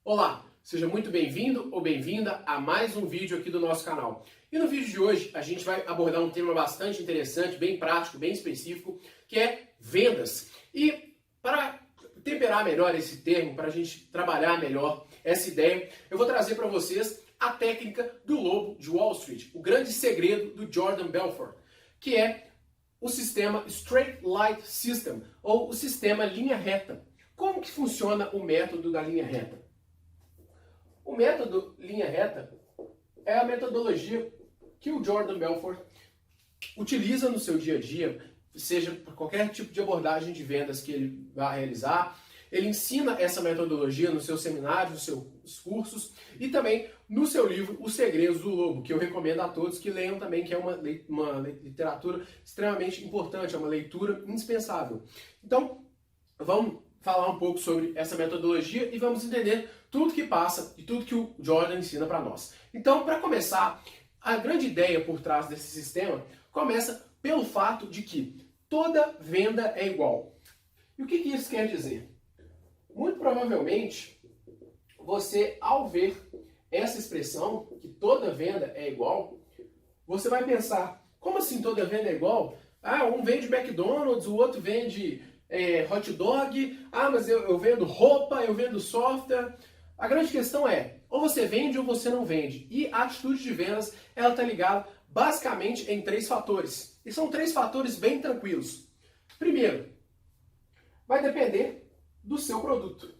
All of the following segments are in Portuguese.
Olá, seja muito bem-vindo ou bem-vinda a mais um vídeo aqui do nosso canal. E no vídeo de hoje a gente vai abordar um tema bastante interessante, bem prático, bem específico, que é vendas. E para temperar melhor esse termo, para a gente trabalhar melhor essa ideia, eu vou trazer para vocês a técnica do lobo de Wall Street, o grande segredo do Jordan Belfort, que é o sistema Straight Line System, ou o sistema linha reta. Como que funciona o método da linha reta? O método linha reta é a metodologia que o Jordan Belfort utiliza no seu dia a dia, seja para qualquer tipo de abordagem de vendas que ele vai realizar. Ele ensina essa metodologia nos seus seminários, nos seus cursos e também no seu livro Os Segredos do Lobo, que eu recomendo a todos que leiam também, que é uma literatura extremamente importante, é uma leitura indispensável. Então, vamos falar um pouco sobre essa metodologia e vamos entender tudo que passa e tudo que o Jordan ensina para nós. Então, para começar, a grande ideia por trás desse sistema começa pelo fato de que toda venda é igual. E o que isso quer dizer? Muito provavelmente, você, ao ver essa expressão, que toda venda é igual, você vai pensar, como assim toda venda é igual? Ah, um vende McDonald's, o outro vende hot dog, mas eu vendo roupa, eu vendo software. A grande questão é, ou você vende ou você não vende. E a atitude de vendas, ela está ligada basicamente em 3 fatores. E são 3 fatores bem tranquilos. Primeiro, vai depender do seu produto.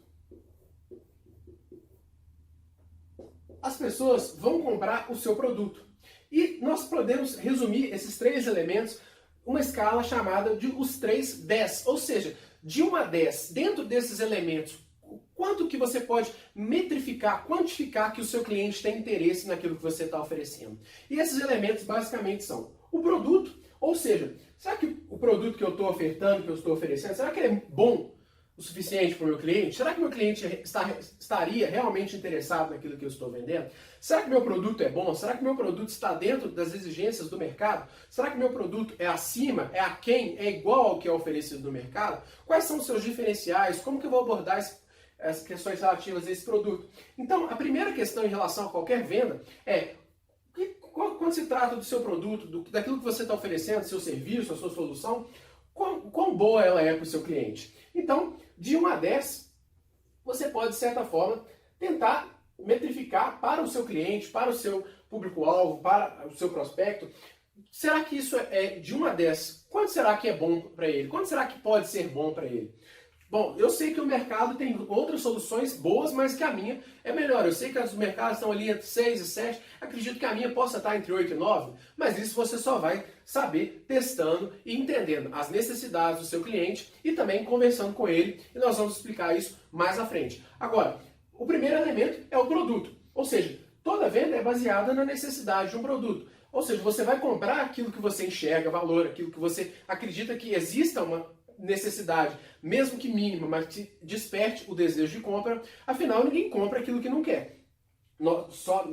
As pessoas vão comprar o seu produto. E nós podemos resumir esses 3 elementos uma escala chamada de os 3 10, ou seja, de 1 a 10, dentro desses elementos, quanto que você pode metrificar, quantificar que o seu cliente tem interesse naquilo que você está oferecendo. E esses elementos basicamente são o produto, ou seja, será que o produto que eu estou ofertando, que eu estou oferecendo, será que ele é bom o suficiente para o meu cliente? Será que meu cliente estaria realmente interessado naquilo que eu estou vendendo? Será que meu produto é bom? Será que meu produto está dentro das exigências do mercado? Será que meu produto é acima, é aquém, é igual ao que é oferecido no mercado? Quais são os seus diferenciais? Como que eu vou abordar as questões relativas a esse produto? Então, a primeira questão em relação a qualquer venda é, quando se trata do seu produto, daquilo que você está oferecendo, seu serviço, a sua solução, quão boa ela é para o seu cliente? Então, de 1 a 10, você pode, de certa forma, tentar metrificar para o seu cliente, para o seu público-alvo, para o seu prospecto. Será que isso é de 1 a 10? Quanto será que é bom para ele? Quanto será que pode ser bom para ele? Bom, eu sei que o mercado tem outras soluções boas, mas que a minha é melhor. Eu sei que os mercados estão ali entre 6 e 7, acredito que a minha possa estar entre 8 e 9, mas isso você só vai saber testando e entendendo as necessidades do seu cliente e também conversando com ele, e nós vamos explicar isso mais à frente. Agora, o primeiro elemento é o produto, ou seja, toda venda é baseada na necessidade de um produto. Ou seja, você vai comprar aquilo que você enxerga valor, aquilo que você acredita que exista uma necessidade, mesmo que mínima, mas que desperte o desejo de compra. Afinal, ninguém compra aquilo que não quer,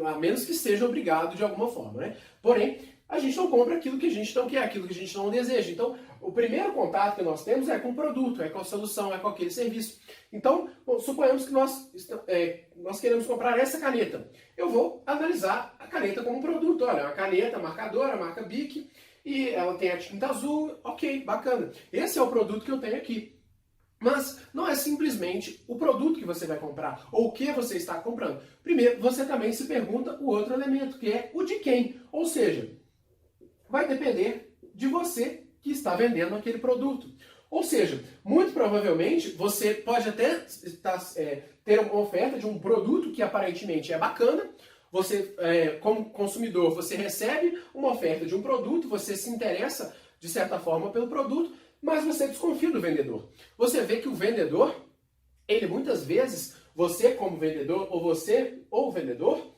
a menos que seja obrigado de alguma forma, né? Porém, a gente não compra aquilo que a gente não quer, aquilo que a gente não deseja. Então, o primeiro contato que nós temos é com o produto, é com a solução, é com aquele serviço. Então, suponhamos que nós queremos comprar essa caneta. Eu vou analisar a caneta como um produto. Olha, uma caneta marcadora, marca Bic, e ela tem a tinta azul, ok, bacana. Esse é o produto que eu tenho aqui. Mas não é simplesmente o produto que você vai comprar, ou o que você está comprando. Primeiro, você também se pergunta o outro elemento, que é o de quem. Ou seja, vai depender de você que está vendendo aquele produto. Ou seja, muito provavelmente você pode até ter uma oferta de um produto que aparentemente é bacana. Você, como consumidor, você recebe uma oferta de um produto, você se interessa, de certa forma, pelo produto, mas você desconfia do vendedor. Você vê que o vendedor, ele muitas vezes, você como vendedor, ou você ou o vendedor,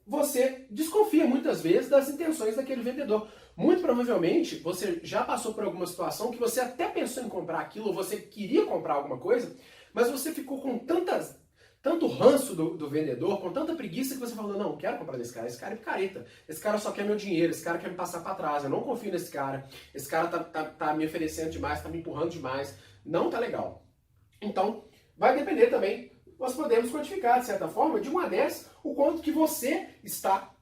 você desconfia muitas vezes das intenções daquele vendedor. Muito provavelmente, você já passou por alguma situação que você até pensou em comprar aquilo, ou você queria comprar alguma coisa, mas você ficou com tanto ranço do vendedor, com tanta preguiça que você falou, não quero comprar desse cara, esse cara é picareta, esse cara só quer meu dinheiro, esse cara quer me passar para trás, eu não confio nesse cara, esse cara tá me oferecendo demais, tá me empurrando demais, não tá legal. Então, vai depender também nós podemos quantificar, de certa forma, de 1 a 10, o quanto que você está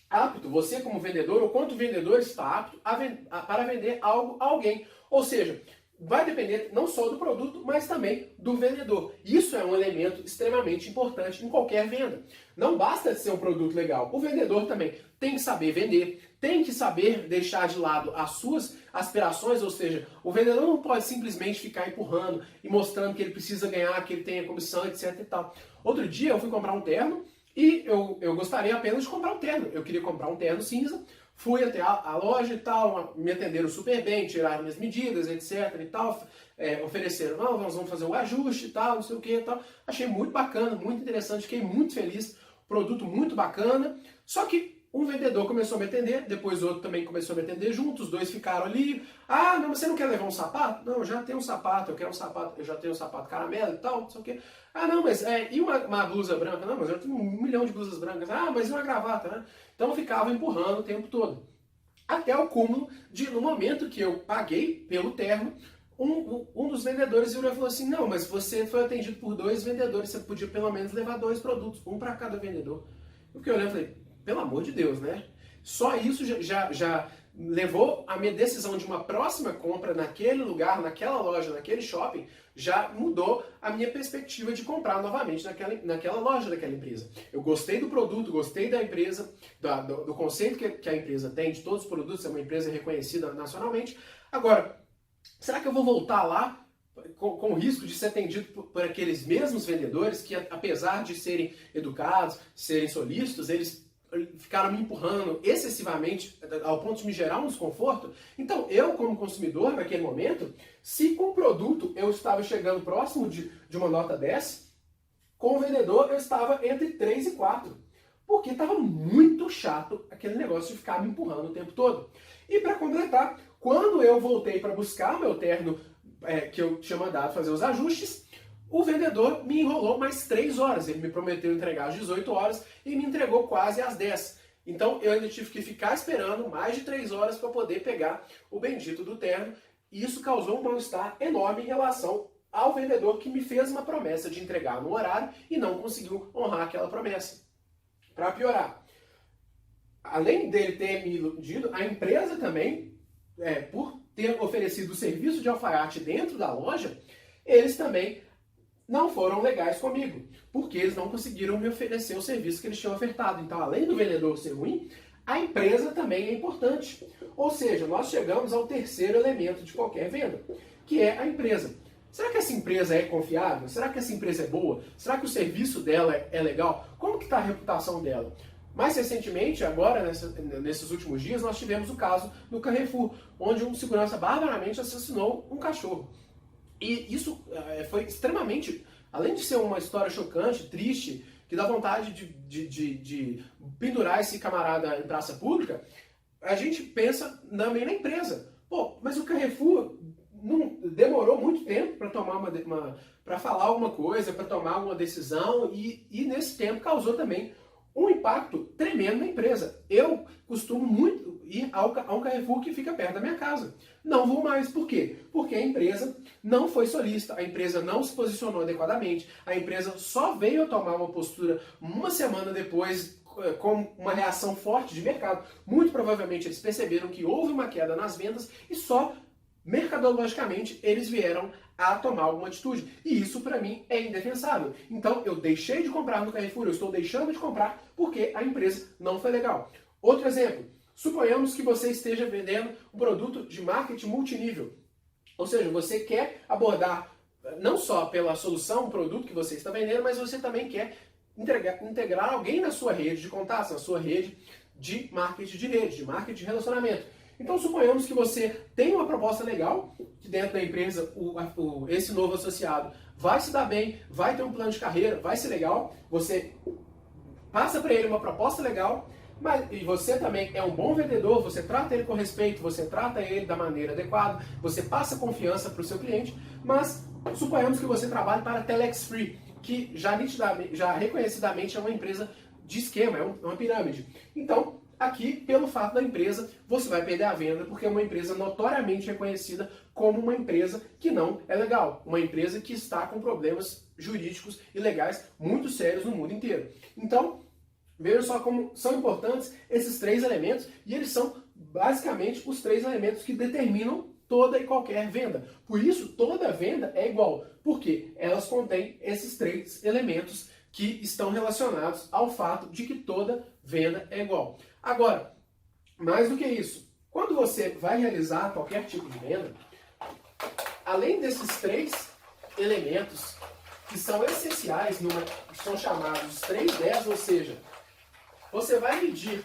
apto, você como vendedor, ou quanto o vendedor está apto para vender algo a alguém. Ou seja, vai depender não só do produto, mas também do vendedor. Isso é um elemento extremamente importante em qualquer venda. Não basta ser um produto legal, o vendedor também tem que saber vender, tem que saber deixar de lado as suas aspirações, ou seja, o vendedor não pode simplesmente ficar empurrando e mostrando que ele precisa ganhar, que ele tem a comissão, etc e tal. Outro dia eu fui comprar um terno e eu gostaria apenas de comprar um terno. Eu queria comprar um terno cinza, fui até a loja e tal, me atenderam super bem, tiraram minhas medidas, etc e tal, ofereceram, não, nós vamos fazer o ajuste e tal, não sei o que e tal. Achei muito bacana, muito interessante, fiquei muito feliz, produto muito bacana, só que um vendedor começou a me atender, depois outro também começou a me atender junto, os dois ficaram ali. Ah, não, você não quer levar um sapato? Não, eu já tenho um sapato, eu quero um sapato, eu já tenho um sapato caramelo e tal, não sei o quê. Ah, não, mas e uma blusa branca? Não, mas eu tenho 1 milhão de blusas brancas. Ah, mas e uma gravata, né? Então eu ficava empurrando o tempo todo. Até o cúmulo de, no momento que eu paguei pelo terno, um dos vendedores virou e falou assim, não, mas você foi atendido por 2 vendedores, você podia pelo menos levar 2 produtos, um para cada vendedor. Eu fiquei olhando e falei, pelo amor de Deus, né? Só isso já levou a minha decisão de uma próxima compra naquele lugar, naquela loja, naquele shopping, já mudou a minha perspectiva de comprar novamente naquela loja daquela empresa. Eu gostei do produto, gostei da empresa, do conceito que a empresa tem, de todos os produtos, é uma empresa reconhecida nacionalmente. Agora, será que eu vou voltar lá com o risco de ser atendido por aqueles mesmos vendedores que, apesar de serem educados, serem solícitos, eles ficaram me empurrando excessivamente ao ponto de me gerar um desconforto? Então, eu como consumidor naquele momento, se com o produto eu estava chegando próximo de uma nota 10, com o vendedor eu estava entre 3 e 4. Porque estava muito chato aquele negócio de ficar me empurrando o tempo todo. E para completar, quando eu voltei para buscar o meu terno que eu tinha mandado fazer os ajustes, o vendedor me enrolou mais 3 horas. Ele me prometeu entregar às 18 horas e me entregou quase às 10. Então eu ainda tive que ficar esperando mais de 3 horas para poder pegar o bendito do terno. E isso causou um mal-estar enorme em relação ao vendedor que me fez uma promessa de entregar no horário e não conseguiu honrar aquela promessa. Para piorar, além dele ter me iludido, a empresa também, por ter oferecido o serviço de alfaiate dentro da loja, eles também não foram legais comigo, porque eles não conseguiram me oferecer o serviço que eles tinham ofertado. Então, além do vendedor ser ruim, a empresa também é importante. Ou seja, nós chegamos ao terceiro elemento de qualquer venda, que é a empresa. Será que essa empresa é confiável? Será que essa empresa é boa? Será que o serviço dela é legal? Como que está a reputação dela? Mais recentemente, agora, nesses últimos dias, nós tivemos o caso no Carrefour, onde um segurança barbaramente assassinou um cachorro. E isso foi extremamente, além de ser uma história chocante, triste, que dá vontade de pendurar esse camarada em praça pública, a gente pensa também na empresa. Pô, mas o Carrefour não demorou muito tempo para tomar para falar alguma coisa, para tomar uma decisão, e nesse tempo causou também um impacto tremendo na empresa. Eu costumo muito ir a um Carrefour que fica perto da minha casa. Não vou mais. Por quê? Porque a empresa não foi solícita, a empresa não se posicionou adequadamente, a empresa só veio a tomar uma postura uma semana depois com uma reação forte de mercado. Muito provavelmente eles perceberam que houve uma queda nas vendas e só mercadologicamente eles vieram a tomar alguma atitude. E isso para mim é indefensável. Então eu deixei de comprar no Carrefour, eu estou deixando de comprar porque a empresa não foi legal. Outro exemplo, suponhamos que você esteja vendendo um produto de marketing multinível. Ou seja, você quer abordar não só pela solução, o produto que você está vendendo, mas você também quer integrar alguém na sua rede de contatos, na sua rede de marketing de rede, de marketing de relacionamento. Então suponhamos que você tem uma proposta legal, que dentro da empresa esse novo associado vai se dar bem, vai ter um plano de carreira, vai ser legal, você passa para ele uma proposta legal, e você também é um bom vendedor, você trata ele com respeito, você trata ele da maneira adequada, você passa confiança para o seu cliente, mas suponhamos que você trabalhe para a Telex Free, que já reconhecidamente é uma empresa de esquema, é uma pirâmide. Então, aqui, pelo fato da empresa, você vai perder a venda, porque é uma empresa notoriamente reconhecida como uma empresa que não é legal, uma empresa que está com problemas jurídicos e legais muito sérios no mundo inteiro. Então, veja só como são importantes esses três elementos, e eles são basicamente os três elementos que determinam toda e qualquer venda. Por isso, toda venda é igual, porque elas contêm esses três elementos que estão relacionados ao fato de que toda venda é igual. Agora, mais do que isso, quando você vai realizar qualquer tipo de venda, além desses três elementos que são essenciais, que são chamados 3-10, ou seja, você vai medir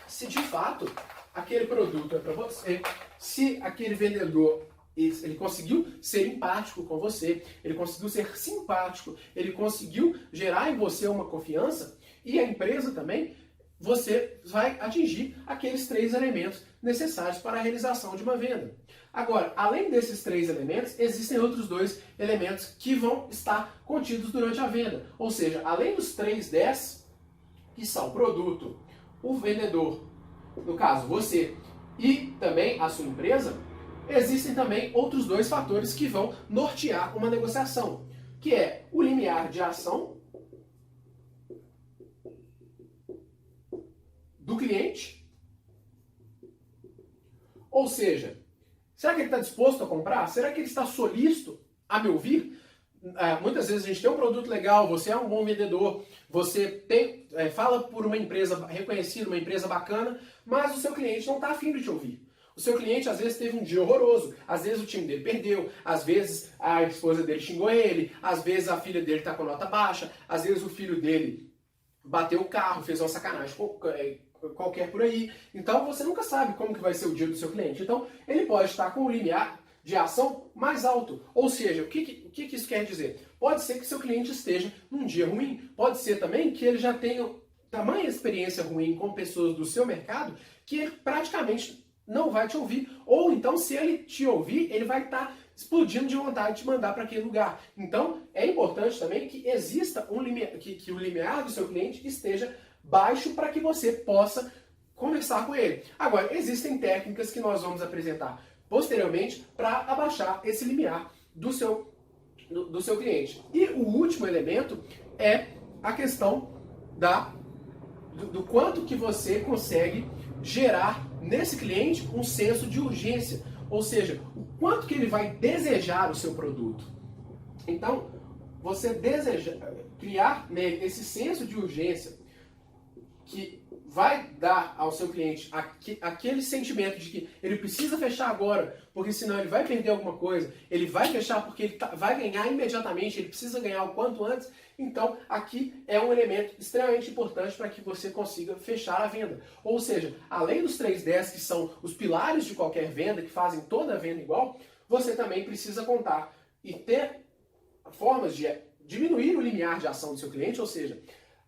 se de fato aquele produto é para você, se aquele vendedor ele conseguiu ser empático com você, ele conseguiu ser simpático, ele conseguiu gerar em você uma confiança, e a empresa também, você vai atingir aqueles três elementos necessários para a realização de uma venda. Agora, além desses três elementos, existem outros dois elementos que vão estar contidos durante a venda. Ou seja, além dos 3-10, que são o produto, o vendedor, no caso você, e também a sua empresa, existem também outros dois fatores que vão nortear uma negociação, que é o limiar de ação do cliente, ou seja, será que ele está disposto a comprar? Será que ele está solícito a me ouvir? Muitas vezes a gente tem um produto legal, você é um bom vendedor, você fala por uma empresa reconhecida, uma empresa bacana, mas o seu cliente não está afim de te ouvir. O seu cliente às vezes teve um dia horroroso, às vezes o time dele perdeu, às vezes a esposa dele xingou ele, às vezes a filha dele está com nota baixa, às vezes o filho dele bateu o carro, fez uma sacanagem qualquer por aí. Então você nunca sabe como que vai ser o dia do seu cliente. Então ele pode estar com o limiar de ação mais alto. Ou seja, o que isso quer dizer? Pode ser que seu cliente esteja num dia ruim, pode ser também que ele já tenha tamanha experiência ruim com pessoas do seu mercado que ele praticamente não vai te ouvir. Ou então, se ele te ouvir, ele vai estar explodindo de vontade de te mandar para aquele lugar. Então, é importante também que exista um limiar, que o limiar do seu cliente esteja baixo para que você possa conversar com ele. Agora, existem técnicas que nós vamos apresentar posteriormente para abaixar esse limiar do seu cliente. E o último elemento é a questão do quanto que você consegue gerar nesse cliente um senso de urgência, ou seja, o quanto que ele vai desejar o seu produto. Então, você deseja criar nele esse senso de urgência que vai dar ao seu cliente aquele sentimento de que ele precisa fechar agora, porque senão ele vai perder alguma coisa, ele vai fechar porque ele vai ganhar imediatamente, ele precisa ganhar o quanto antes. Então, aqui é um elemento extremamente importante para que você consiga fechar a venda. Ou seja, além dos 3-10, que são os pilares de qualquer venda, que fazem toda a venda igual, você também precisa contar e ter formas de diminuir o limiar de ação do seu cliente, ou seja,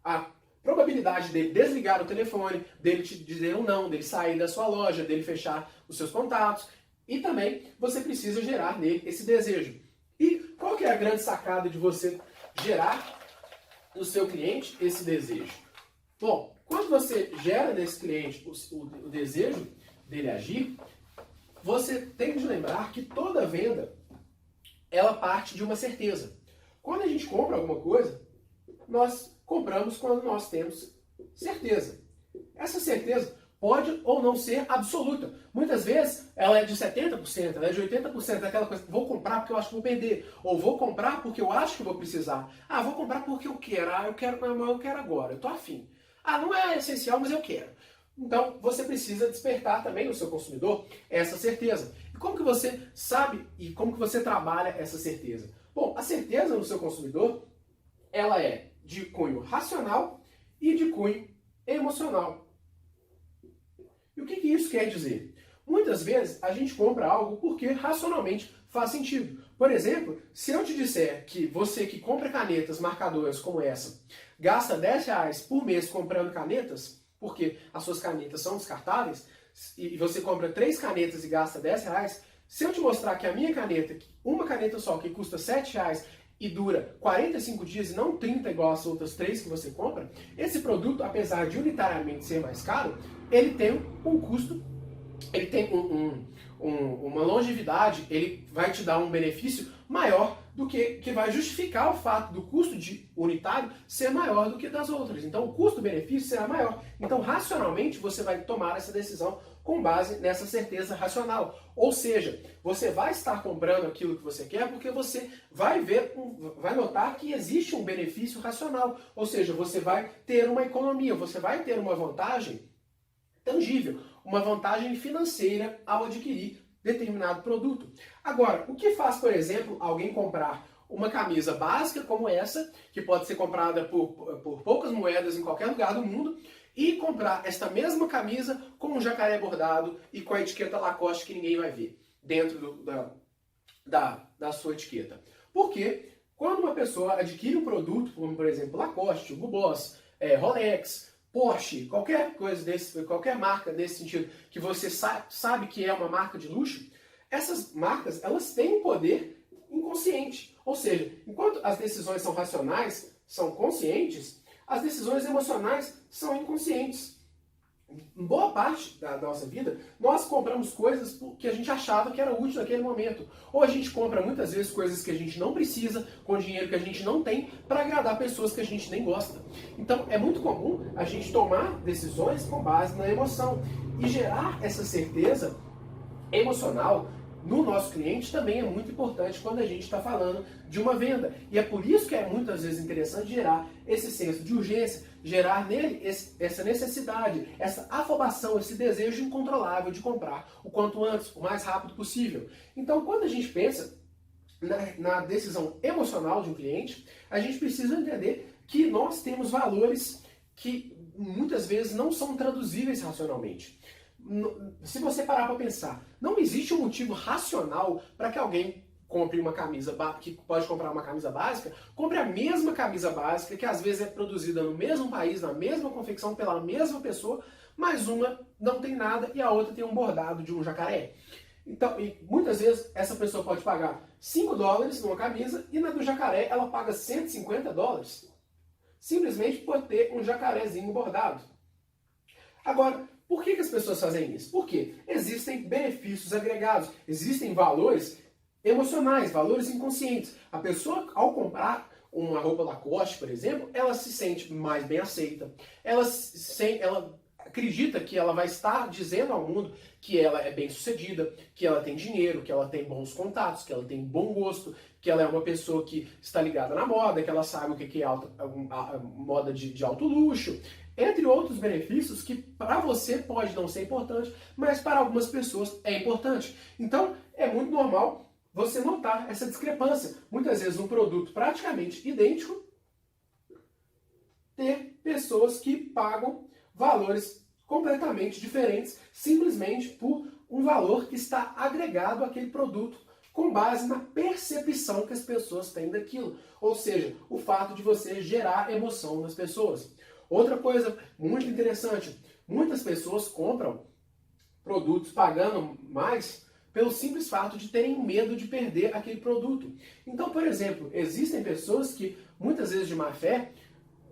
a probabilidade dele desligar o telefone, dele te dizer um não, dele sair da sua loja, dele fechar os seus contatos. E também você precisa gerar nele esse desejo. E qual que é a grande sacada de você gerar no seu cliente esse desejo? Bom, quando você gera nesse cliente o desejo dele agir, você tem de lembrar que toda venda ela parte de uma certeza. Quando a gente compra alguma coisa, nós compramos quando nós temos certeza. Essa certeza pode ou não ser absoluta. Muitas vezes ela é de 70%, ela é de 80%, aquela coisa, vou comprar porque eu acho que vou perder, ou vou comprar porque eu acho que vou precisar. Ah, vou comprar porque eu quero, eu quero agora, eu tô afim. Ah, não é essencial, mas eu quero. Então, você precisa despertar também no seu consumidor essa certeza. E como que você sabe e como que você trabalha essa certeza? Bom, a certeza no seu consumidor, ela é de cunho racional e de cunho emocional. E o que isso quer dizer? Muitas vezes a gente compra algo porque racionalmente faz sentido. Por exemplo, se eu te disser que você que compra canetas marcadoras como essa, gasta R$10 por mês comprando canetas, porque as suas canetas são descartáveis, e você compra 3 canetas e gasta R$10, se eu te mostrar que a minha caneta, uma caneta só, que custa R$7, e dura 45 dias e não 30 igual as outras 3 que você compra, esse produto, apesar de unitariamente ser mais caro, ele tem um custo, ele tem uma longevidade, ele vai te dar um benefício maior do que vai justificar o fato do custo de unitário ser maior do que das outras. Então o custo-benefício será maior. Então racionalmente você vai tomar essa decisão com base nessa certeza racional. Ou seja, você vai estar comprando aquilo que você quer porque você vai vai notar que existe um benefício racional. Ou seja, você vai ter uma economia, você vai ter uma vantagem tangível, uma vantagem financeira ao adquirir determinado produto. Agora, o que faz, por exemplo, alguém comprar uma camisa básica como essa, que pode ser comprada por poucas moedas em qualquer lugar do mundo, e comprar esta mesma camisa com um jacaré bordado e com a etiqueta Lacoste que ninguém vai ver dentro da sua etiqueta? Porque quando uma pessoa adquire um produto, como por exemplo Lacoste, Hugo Boss, Rolex, Porsche, qualquer coisa desse, qualquer marca nesse sentido, que você sabe que é uma marca de luxo, essas marcas, elas têm um poder inconsciente. Ou seja, enquanto as decisões são racionais, são conscientes, as decisões emocionais são inconscientes. Em boa parte da nossa vida, nós compramos coisas que a gente achava que era útil naquele momento. Ou a gente compra muitas vezes coisas que a gente não precisa, com dinheiro que a gente não tem, para agradar pessoas que a gente nem gosta. Então é muito comum a gente tomar decisões com base na emoção. E gerar essa certeza emocional no nosso cliente também é muito importante quando a gente está falando de uma venda. E é por isso que é muitas vezes interessante gerar esse senso de urgência, gerar nele essa necessidade, essa afobação, esse desejo incontrolável de comprar o quanto antes, o mais rápido possível. Então, quando a gente pensa na decisão emocional de um cliente, a gente precisa entender que nós temos valores que muitas vezes não são traduzíveis racionalmente. Se você parar para pensar, não existe um motivo racional para que alguém compre uma camisa que pode comprar uma camisa básica, compre a mesma camisa básica que às vezes é produzida no mesmo país, na mesma confecção pela mesma pessoa, mas uma não tem nada e a outra tem um bordado de um jacaré. Então, e muitas vezes essa pessoa pode pagar $5 numa camisa e na do jacaré ela paga $150, simplesmente por ter um jacarezinho bordado. Agora, por que as pessoas fazem isso? Porque existem benefícios agregados, existem valores emocionais, valores inconscientes. A pessoa, ao comprar uma roupa Lacoste, por exemplo, ela se sente mais bem aceita. Ela acredita que ela vai estar dizendo ao mundo que ela é bem sucedida, que ela tem dinheiro, que ela tem bons contatos, que ela tem bom gosto, que ela é uma pessoa que está ligada na moda, que ela sabe o que é a moda de alto luxo, entre outros benefícios que para você pode não ser importante, mas para algumas pessoas é importante. Então é muito normal você notar essa discrepância. Muitas vezes um produto praticamente idêntico ter pessoas que pagam valores completamente diferentes simplesmente por um valor que está agregado àquele produto com base na percepção que as pessoas têm daquilo. Ou seja, o fato de você gerar emoção nas pessoas. Outra coisa muito interessante, muitas pessoas compram produtos pagando mais pelo simples fato de terem medo de perder aquele produto. Então, por exemplo, existem pessoas que, muitas vezes de má fé,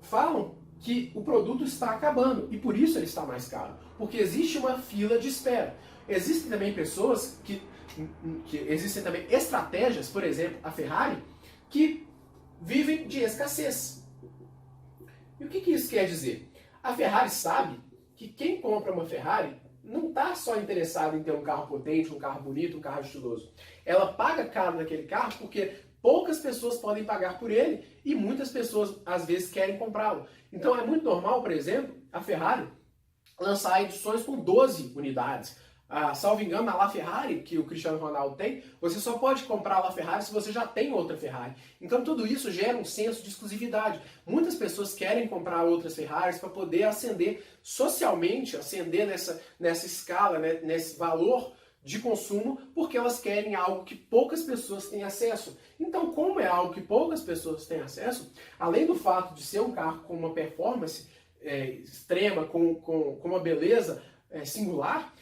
falam que o produto está acabando e por isso ele está mais caro, porque existe uma fila de espera. Existem também pessoas existem também estratégias, por exemplo, a Ferrari, que vivem de escassez. E o que isso quer dizer? A Ferrari sabe que quem compra uma Ferrari não está só interessado em ter um carro potente, um carro bonito, um carro estiloso. Ela paga caro naquele carro porque poucas pessoas podem pagar por ele e muitas pessoas, às vezes, querem comprá-lo. Então é muito normal, por exemplo, a Ferrari lançar edições com 12 unidades. Salvo engano, a LaFerrari, que o Cristiano Ronaldo tem, você só pode comprar a LaFerrari se você já tem outra Ferrari. Então tudo isso gera um senso de exclusividade. Muitas pessoas querem comprar outras Ferraris para poder ascender socialmente, ascender nessa escala, né, nesse valor de consumo, porque elas querem algo que poucas pessoas têm acesso. Então, como é algo que poucas pessoas têm acesso, além do fato de ser um carro com uma performance extrema, com uma beleza singular,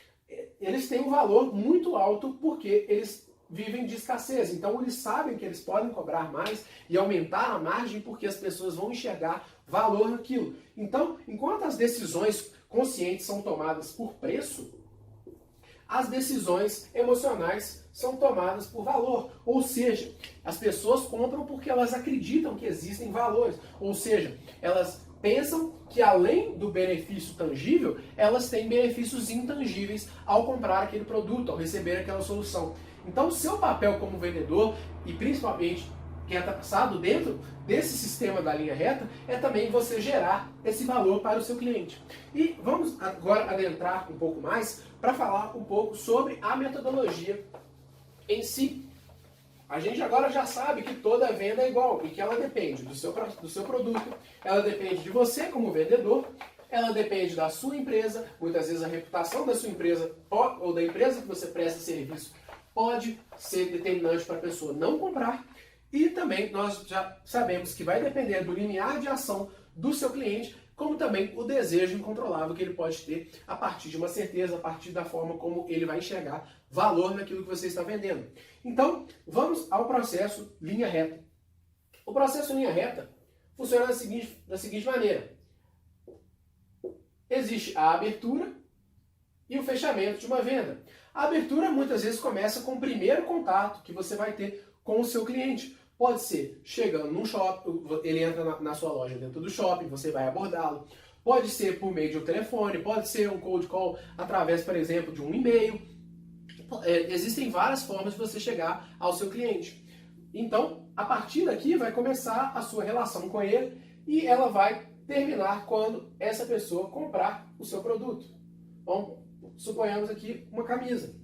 eles têm um valor muito alto porque eles vivem de escassez. Então eles sabem que eles podem cobrar mais e aumentar a margem porque as pessoas vão enxergar valor naquilo. Então, enquanto as decisões conscientes são tomadas por preço, as decisões emocionais são tomadas por valor. Ou seja, as pessoas compram porque elas acreditam que existem valores. Ou seja, elas pensam que além do benefício tangível, elas têm benefícios intangíveis ao comprar aquele produto, ao receber aquela solução. Então, o seu papel como vendedor, e principalmente que é traçado dentro desse sistema da linha reta, é também você gerar esse valor para o seu cliente. E vamos agora adentrar um pouco mais para falar um pouco sobre a metodologia em si. A gente agora já sabe que toda venda é igual e que ela depende do seu produto, ela depende de você como vendedor, ela depende da sua empresa, muitas vezes a reputação da sua empresa ou da empresa que você presta serviço pode ser determinante para a pessoa não comprar. E também nós já sabemos que vai depender do limiar de ação do seu cliente, como também o desejo incontrolável que ele pode ter a partir de uma certeza, a partir da forma como ele vai enxergar valor naquilo que você está vendendo. Então, vamos ao processo linha reta. O processo linha reta funciona da seguinte maneira. Existe a abertura e o fechamento de uma venda. A abertura muitas vezes começa com o primeiro contato que você vai ter com o seu cliente. Pode ser chegando num shopping, ele entra na sua loja dentro do shopping, você vai abordá-lo. Pode ser por meio de um telefone, pode ser um cold call através, por exemplo, de um e-mail. Existem várias formas de você chegar ao seu cliente. Então, a partir daqui vai começar a sua relação com ele e ela vai terminar quando essa pessoa comprar o seu produto. Então, suponhamos aqui uma camisa.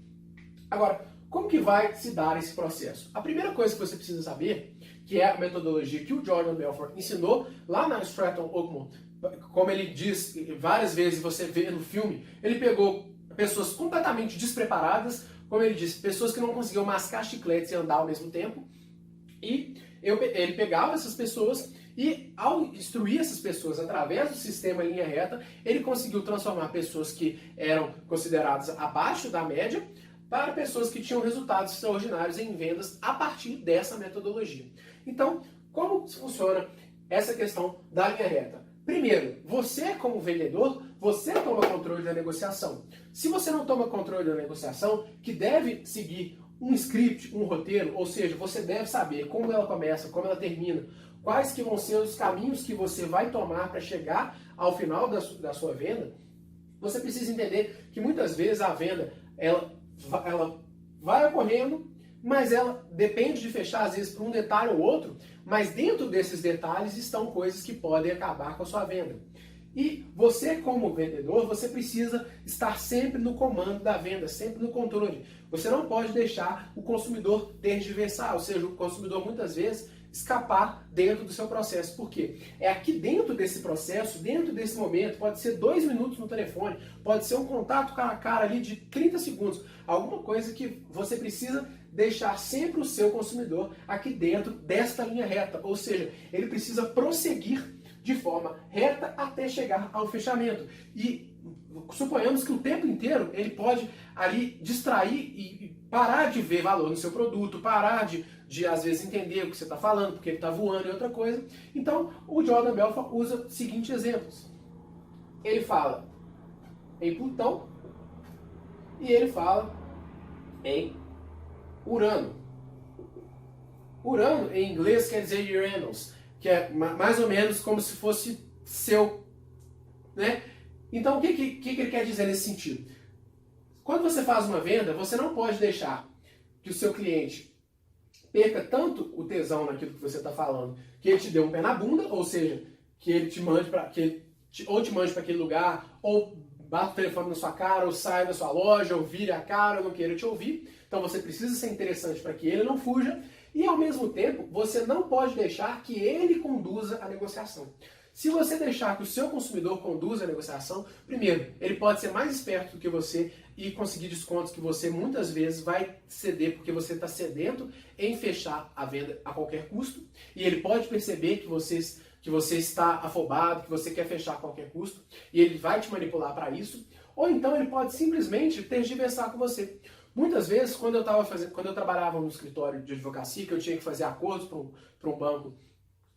Agora, como que vai se dar esse processo? A primeira coisa que você precisa saber, que é a metodologia que o Jordan Belfort ensinou lá na Stratton Oakmont, como ele diz várias vezes, você vê no filme, ele pegou pessoas completamente despreparadas, como ele disse, pessoas que não conseguiam mascar chicletes e andar ao mesmo tempo, e ele pegava essas pessoas e, ao instruir essas pessoas através do sistema linha reta, ele conseguiu transformar pessoas que eram consideradas abaixo da média para pessoas que tinham resultados extraordinários em vendas a partir dessa metodologia. Então, como funciona essa questão da linha reta? Primeiro, você como vendedor, você toma controle da negociação. Se você não toma controle da negociação, que deve seguir um script, um roteiro, ou seja, você deve saber como ela começa, como ela termina, quais que vão ser os caminhos que você vai tomar para chegar ao final da sua venda, você precisa entender que muitas vezes a venda, ela vai ocorrendo, mas ela depende de fechar, às vezes, por um detalhe ou outro, mas dentro desses detalhes estão coisas que podem acabar com a sua venda. E você, como vendedor, você precisa estar sempre no comando da venda, sempre no controle. Você não pode deixar o consumidor tergiversar, ou seja, o consumidor muitas vezes escapar dentro do seu processo. Por quê? É aqui dentro desse processo, dentro desse momento, pode ser 2 minutos no telefone, pode ser um contato cara a cara ali de 30 segundos, alguma coisa que você precisa deixar sempre o seu consumidor aqui dentro desta linha reta, ou seja, ele precisa prosseguir de forma reta até chegar ao fechamento. E suponhamos que o tempo inteiro ele pode ali distrair e parar de ver valor no seu produto, parar de às vezes entender o que você está falando, porque ele está voando e outra coisa. Então, o Jordan Belfort usa os seguintes exemplos. Ele fala em Plutão e ele fala em Urano. Urano, em inglês, quer dizer Uranus, que é mais ou menos como se fosse seu, né? Então, o que ele quer dizer nesse sentido? Quando você faz uma venda, você não pode deixar que o seu cliente perca tanto o tesão naquilo que você está falando, que ele te dê um pé na bunda, ou seja, que ele te mande para aquele lugar, ou bata o telefone na sua cara, ou saia da sua loja, ou vire a cara, ou não queira te ouvir. Então você precisa ser interessante para que ele não fuja, e ao mesmo tempo, você não pode deixar que ele conduza a negociação. Se você deixar que o seu consumidor conduza a negociação, primeiro, ele pode ser mais esperto do que você e conseguir descontos que você muitas vezes vai ceder porque você está sedento em fechar a venda a qualquer custo, e ele pode perceber que você está afobado, que você quer fechar a qualquer custo, e ele vai te manipular para isso, ou então ele pode simplesmente tergiversar com você. Muitas vezes, quando eu trabalhava no escritório de advocacia, que eu tinha que fazer acordos para um banco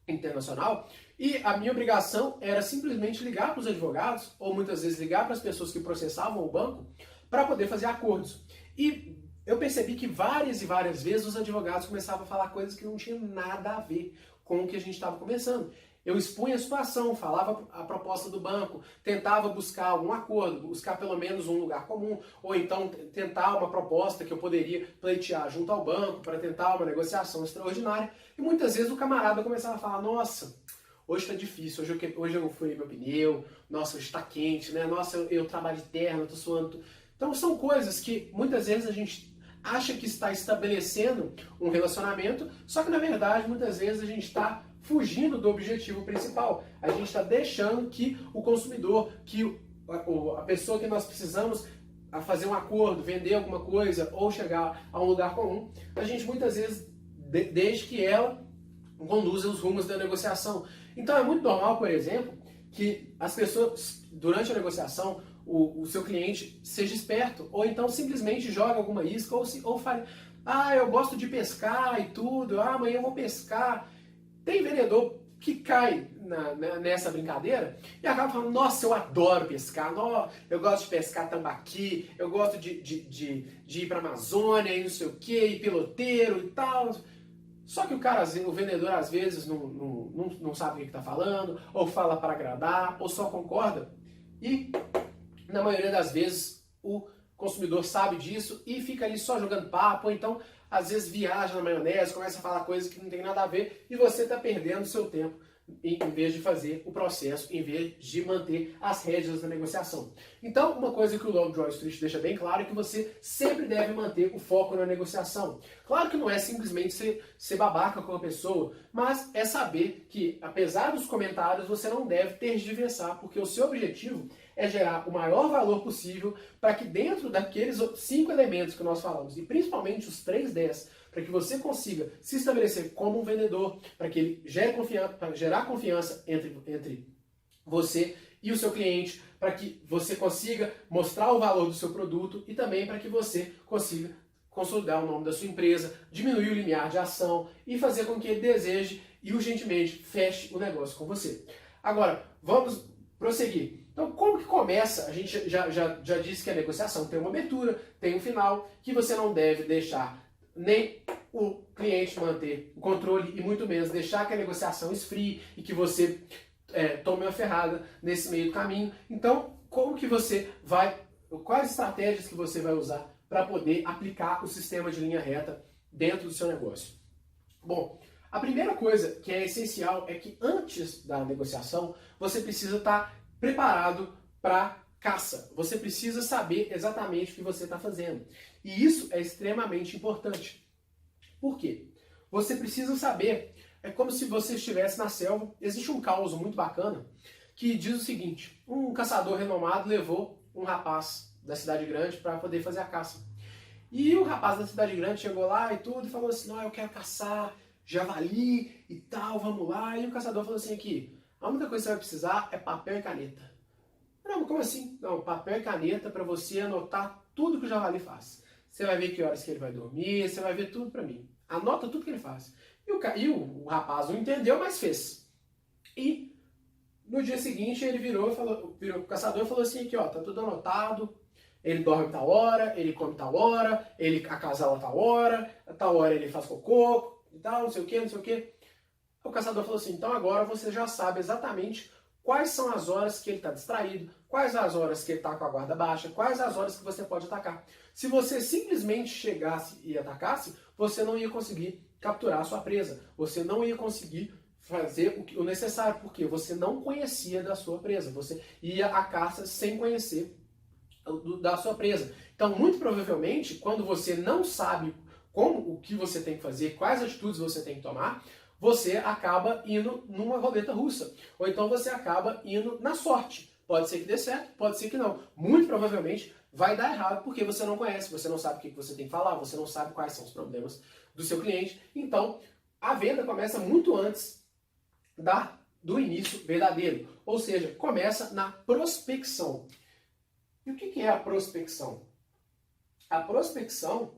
internacional, e a minha obrigação era simplesmente ligar para os advogados, ou muitas vezes ligar para as pessoas que processavam o banco, para poder fazer acordos. E eu percebi que várias e várias vezes os advogados começavam a falar coisas que não tinham nada a ver com o que a gente estava conversando. Eu expunha a situação, falava a proposta do banco, tentava buscar algum acordo, buscar pelo menos um lugar comum, ou então tentar uma proposta que eu poderia pleitear junto ao banco para tentar uma negociação extraordinária. E muitas vezes o camarada começava a falar, nossa, hoje está difícil, hoje eu furei meu pneu, nossa, hoje está quente, né? Nossa, eu trabalho de terno, eu tô suando. Então são coisas que muitas vezes a gente acha que está estabelecendo um relacionamento, só que na verdade muitas vezes a gente está fugindo do objetivo principal. A gente está deixando que o consumidor, que a pessoa que nós precisamos a fazer um acordo, vender alguma coisa ou chegar a um lugar comum, a gente muitas vezes deixa que ela conduza os rumos da negociação. Então é muito normal, por exemplo, que as pessoas, durante a negociação, o seu cliente seja esperto, ou então simplesmente joga alguma isca, ou fale, eu gosto de pescar e tudo, amanhã eu vou pescar. Tem vendedor que cai nessa brincadeira e acaba falando, nossa, eu adoro pescar, eu gosto de pescar tambaqui, eu gosto de ir para a Amazônia e não sei o que, e piloteiro e tal. Só que o vendedor às vezes não sabe o que está falando, ou fala para agradar, ou só concorda. E na maioria das vezes o consumidor sabe disso e fica ali só jogando papo, ou então às vezes viaja na maionese, começa a falar coisas que não tem nada a ver e você está perdendo seu tempo em vez de fazer o processo, em vez de manter as rédeas da negociação. Então, uma coisa que o Lobo de Wall Street deixa bem claro é que você sempre deve manter o foco na negociação. Claro que não é simplesmente ser babaca com a pessoa, mas é saber que, apesar dos comentários, você não deve tergiversar, porque o seu objetivo é gerar o maior valor possível para que dentro daqueles 5 elementos que nós falamos, e principalmente os 3 Ds, para que você consiga se estabelecer como um vendedor, para que ele gerar confiança entre você e o seu cliente, para que você consiga mostrar o valor do seu produto e também para que você consiga consolidar o nome da sua empresa, diminuir o limiar de ação e fazer com que ele deseje e urgentemente feche o negócio com você. Agora, vamos prosseguir. Então, como que começa? A gente já disse que a negociação tem uma abertura, tem um final, que você não deve deixar nem o cliente manter o controle e muito menos deixar que a negociação esfrie e que você tome uma ferrada nesse meio do caminho. Então, como que você vai, quais estratégias que você vai usar para poder aplicar o sistema de linha reta dentro do seu negócio? Bom, a primeira coisa que é essencial é que antes da negociação você precisa estar preparado para caça. Você precisa saber exatamente o que você está fazendo. E isso é extremamente importante. Por quê? Você precisa saber, é como se você estivesse na selva. Existe um caos muito bacana que diz o seguinte: um caçador renomado levou um rapaz da cidade grande para poder fazer a caça. E o rapaz da cidade grande chegou lá e tudo e falou assim, não, eu quero caçar javali e tal, vamos lá. E o caçador falou assim, aqui, a única coisa que você vai precisar é papel e caneta. Não, como assim? Não, papel e caneta para você anotar tudo que o javali faz. Você vai ver que horas que ele vai dormir, você vai ver tudo para mim. Anota tudo que ele faz. E o rapaz não entendeu, mas fez. E no dia seguinte ele virou pro caçador e falou assim, aqui ó, tá tudo anotado. Ele dorme tal hora, ele come tal hora, ele acasala tal hora ele faz cocô e tal, não sei o que, não sei o que. O caçador falou assim, então agora você já sabe exatamente quais são as horas que ele está distraído, quais as horas que ele está com a guarda baixa, quais as horas que você pode atacar. Se você simplesmente chegasse e atacasse, você não ia conseguir capturar a sua presa, você não ia conseguir fazer o necessário, porque você não conhecia da sua presa, você ia à caça sem conhecer da sua presa. Então, muito provavelmente, quando você não sabe o que você tem que fazer, quais atitudes você tem que tomar, você acaba indo numa roleta russa. Ou então você acaba indo na sorte. Pode ser que dê certo, pode ser que não. Muito provavelmente vai dar errado porque você não conhece, você não sabe o que você tem que falar, você não sabe quais são os problemas do seu cliente. Então, a venda começa muito antes do início verdadeiro. Ou seja, começa na prospecção. E o que é a prospecção? A prospecção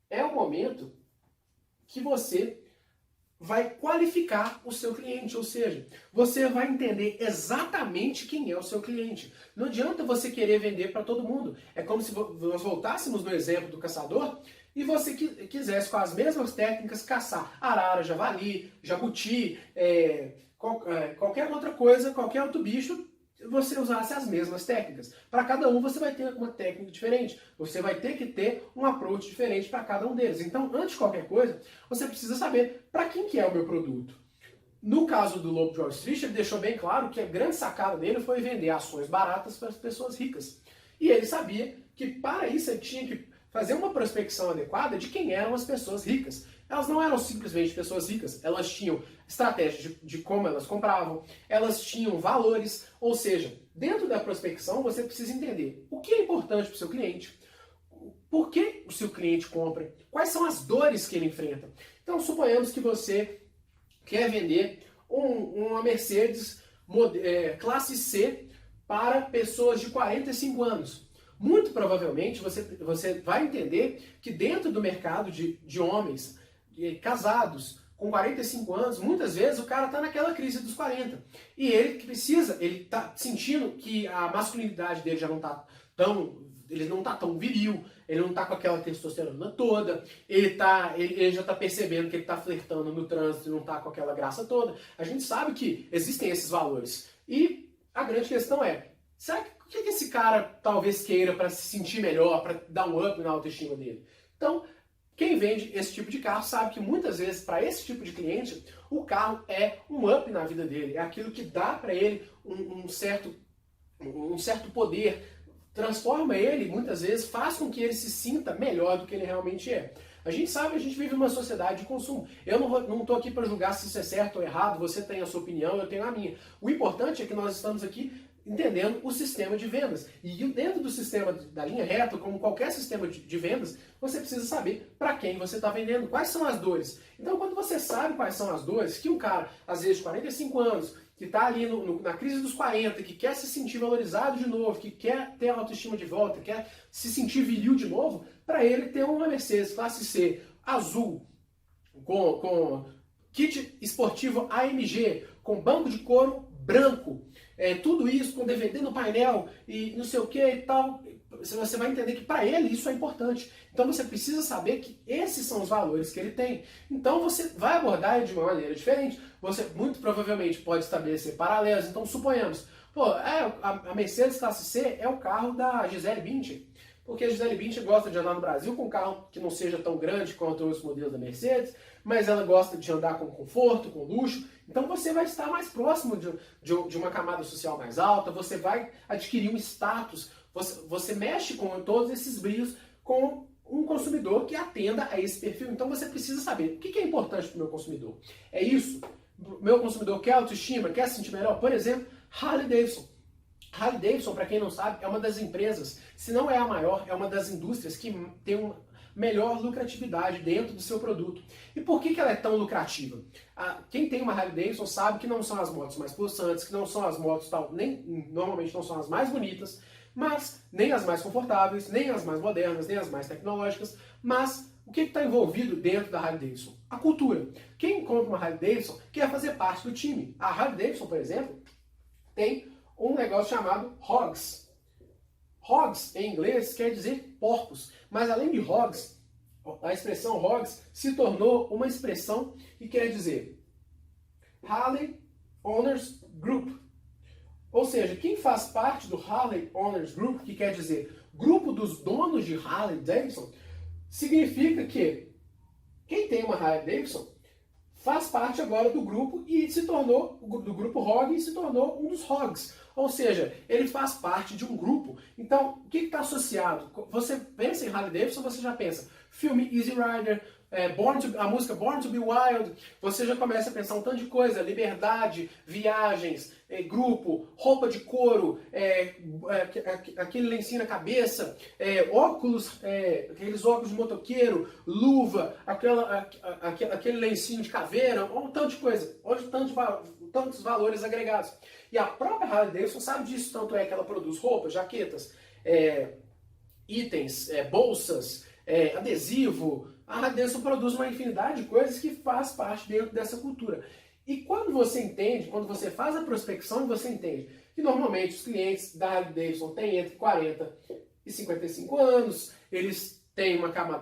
é o momento que você vai qualificar o seu cliente, ou seja, você vai entender exatamente quem é o seu cliente. Não adianta você querer vender para todo mundo. É como se nós voltássemos no exemplo do caçador e você quisesse com as mesmas técnicas caçar arara, javali, jabuti, qualquer outra coisa, qualquer outro bicho, você usasse as mesmas técnicas. Para cada um você vai ter uma técnica diferente. Você vai ter que ter um approach diferente para cada um deles. Então, antes de qualquer coisa, você precisa saber para quem que é o meu produto. No caso do Lobo de Wall Street, ele deixou bem claro que a grande sacada dele foi vender ações baratas para as pessoas ricas. E ele sabia que para isso ele tinha que fazer uma prospecção adequada de quem eram as pessoas ricas. Elas não eram simplesmente pessoas ricas, elas tinham estratégias de como elas compravam, elas tinham valores, ou seja, dentro da prospecção você precisa entender o que é importante para o seu cliente, por que o seu cliente compra, quais são as dores que ele enfrenta. Então, suponhamos que você quer vender uma Mercedes classe C para pessoas de 45 anos. Muito provavelmente você vai entender que dentro do mercado de homens casados com 45 anos, muitas vezes o cara está naquela crise dos 40. E ele está sentindo que a masculinidade dele já não está tão viril, ele não está com aquela testosterona toda, ele já está percebendo que ele está flertando no trânsito e não está com aquela graça toda. A gente sabe que existem esses valores. E a grande questão é, o que esse cara talvez queira para se sentir melhor, para dar um up na autoestima dele? Então, quem vende esse tipo de carro sabe que muitas vezes, para esse tipo de cliente, o carro é um up na vida dele, é aquilo que dá para ele um certo poder, transforma ele, muitas vezes, faz com que ele se sinta melhor do que ele realmente é. A gente sabe, a gente vive numa sociedade de consumo. Eu não estou aqui para julgar se isso é certo ou errado, você tem a sua opinião, eu tenho a minha. O importante é que nós estamos aqui entendendo o sistema de vendas. E dentro do sistema da linha reta, como qualquer sistema de vendas, você precisa saber para quem você está vendendo, quais são as dores. Então, quando você sabe quais são as dores, que um cara, às vezes de 45 anos, que está ali na crise dos 40, que quer se sentir valorizado de novo, que quer ter a autoestima de volta, quer se sentir viril de novo, para ele ter uma Mercedes classe C azul, com kit esportivo AMG, com banco de couro branco, tudo isso com DVD no painel e não sei o que e tal, você vai entender que para ele isso é importante. Então você precisa saber que esses são os valores que ele tem. Então você vai abordar ele de uma maneira diferente. Você muito provavelmente pode estabelecer paralelos. Então suponhamos, a Mercedes classe C é o carro da Gisele Bündchen. Porque a Gisele Bündchen gosta de andar no Brasil com um carro que não seja tão grande quanto os modelos da Mercedes, mas ela gosta de andar com conforto, com luxo. Então você vai estar mais próximo de uma camada social mais alta, você vai adquirir um status, você mexe com todos esses brilhos com um consumidor que atenda a esse perfil. Então você precisa saber o que é importante para o meu consumidor. É isso? O meu consumidor quer autoestima, quer se sentir melhor? Por exemplo, Harley Davidson. Harley Davidson, para quem não sabe, é uma das empresas, se não é a maior, é uma das indústrias que tem uma melhor lucratividade dentro do seu produto. E por que ela é tão lucrativa? Quem tem uma Harley Davidson sabe que não são as motos mais possantes, que não são as motos normalmente não são as mais bonitas, mas nem as mais confortáveis, nem as mais modernas, nem as mais tecnológicas, mas o que está envolvido dentro da Harley Davidson? A cultura. Quem compra uma Harley Davidson quer fazer parte do time. A Harley Davidson, por exemplo, tem um negócio chamado hogs. Hogs, em inglês, quer dizer porcos. Mas além de hogs, a expressão hogs se tornou uma expressão que quer dizer Harley Owners Group. Ou seja, quem faz parte do Harley Owners Group, que quer dizer grupo dos donos de Harley Davidson, significa que quem tem uma Harley Davidson faz parte agora do grupo e se tornou, do grupo HOG, e se tornou um dos HOGs. Ou seja, ele faz parte de um grupo. Então, o que está associado? Você pensa em Harley Davidson, você já pensa filme Easy Rider, a música Born to be Wild, você já começa a pensar um tanto de coisa, liberdade, viagens, grupo, roupa de couro, aquele lencinho na cabeça, óculos, aqueles óculos de motoqueiro, luva, aquele lencinho de caveira, um tanto de coisa, tantos valores agregados. E a própria Harley Davidson sabe disso, tanto é que ela produz roupas, jaquetas, itens, bolsas, adesivo. A Harley Davidson produz uma infinidade de coisas que faz parte dentro dessa cultura. E quando você entende, quando você faz a prospecção, você entende que normalmente os clientes da Harley Davidson têm entre 40 e 55 anos, eles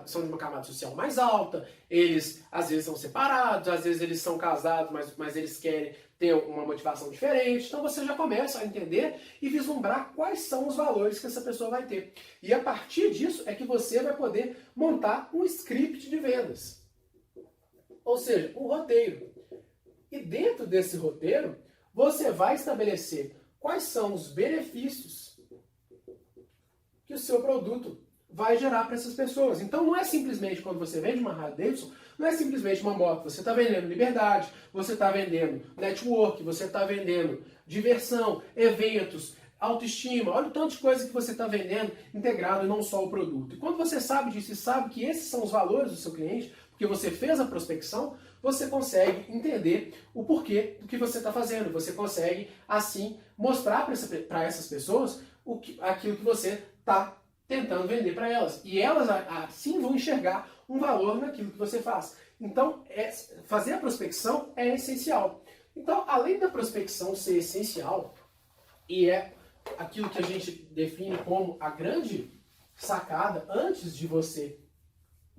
são de uma camada social mais alta, eles às vezes são separados, às vezes eles são casados, mas eles querem ter uma motivação diferente. Então você já começa a entender e vislumbrar quais são os valores que essa pessoa vai ter. E a partir disso é que você vai poder montar um script de vendas. Ou seja, um roteiro. E dentro desse roteiro, você vai estabelecer quais são os benefícios que o seu produto vai gerar para essas pessoas. Então não é simplesmente, quando você vende uma Harley Davidson, não é simplesmente uma moto. Você está vendendo liberdade, você está vendendo network, você está vendendo diversão, eventos, autoestima. Olha o tanto de coisa que você está vendendo integrado e não só o produto. E quando você sabe disso e sabe que esses são os valores do seu cliente, porque você fez a prospecção, você consegue entender o porquê do que você está fazendo. Você consegue, assim, mostrar para essas pessoas aquilo que você está tentando vender para elas. E elas, assim, vão enxergar um valor naquilo que você faz. Então, fazer a prospecção é essencial. Então, além da prospecção ser essencial, e é aquilo que a gente define como a grande sacada antes de você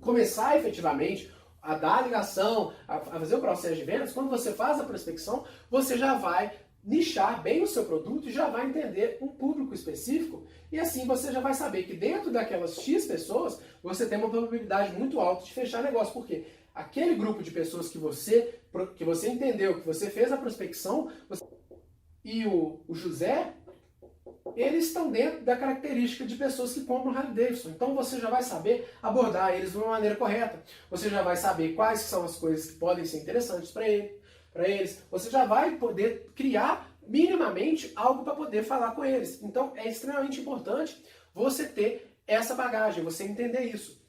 começar efetivamente a dar a ligação, a fazer o processo de vendas, quando você faz a prospecção, você já vai nichar bem o seu produto e já vai entender um público específico, e assim você já vai saber que dentro daquelas X pessoas, você tem uma probabilidade muito alta de fechar negócio, porque aquele grupo de pessoas que você entendeu, que você fez a prospecção, e o José, eles estão dentro da característica de pessoas que compram Harley Davidson. Então você já vai saber abordar eles de uma maneira correta. Você já vai saber quais são as coisas que podem ser interessantes para eles. Você já vai poder criar minimamente algo para poder falar com eles. Então é extremamente importante você ter essa bagagem, você entender isso.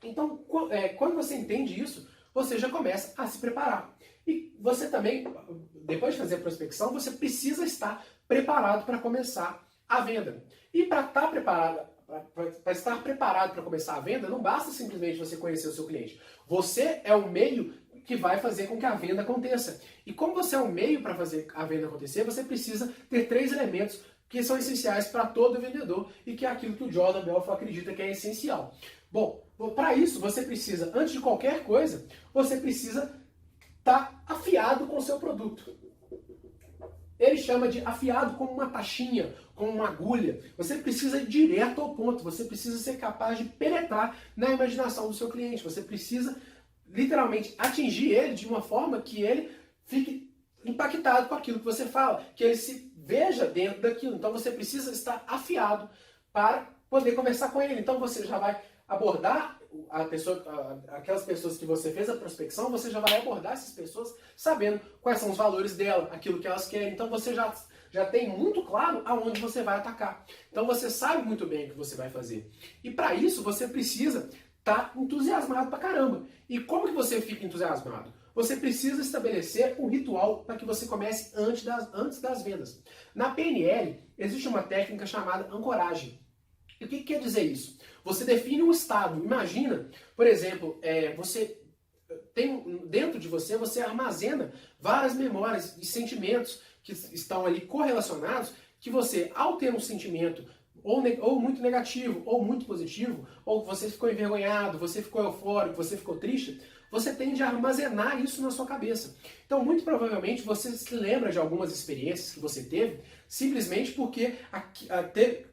Então, quando você entende isso, você já começa a se preparar. E você também, depois de fazer a prospecção, você precisa estar preparado para começar a venda. E para estar preparado para começar a venda, não basta simplesmente você conhecer o seu cliente. Você é o meio que vai fazer com que a venda aconteça. E como você é o meio para fazer a venda acontecer, você precisa ter 3 elementos que são essenciais para todo vendedor e que é aquilo que o Jordan Belfort acredita que é essencial. Bom, para isso você precisa, antes de qualquer coisa, você precisa estar afiado com o seu produto. Ele chama de afiado como uma tachinha, como uma agulha. Você precisa ir direto ao ponto, você precisa ser capaz de penetrar na imaginação do seu cliente. Você precisa, literalmente, atingir ele de uma forma que ele fique impactado com aquilo que você fala, que ele se veja dentro daquilo. Então você precisa estar afiado para poder conversar com ele. Então você já vai abordar aquelas pessoas que você fez a prospecção, você já vai abordar essas pessoas sabendo quais são os valores dela, aquilo que elas querem. Então você já tem muito claro aonde você vai atacar. Então você sabe muito bem o que você vai fazer. E para isso você precisa estar entusiasmado pra caramba. E como que você fica entusiasmado? Você precisa estabelecer um ritual para que você comece antes das vendas. Na PNL existe uma técnica chamada ancoragem. E o que quer dizer isso? Você define um estado. Imagina, por exemplo, você tem dentro de você, você armazena várias memórias e sentimentos que estão ali correlacionados, que você, ao ter um sentimento ou muito negativo, ou muito positivo, ou você ficou envergonhado, você ficou eufórico, você ficou triste, você tende a armazenar isso na sua cabeça. Então, muito provavelmente, você se lembra de algumas experiências que você teve, simplesmente porque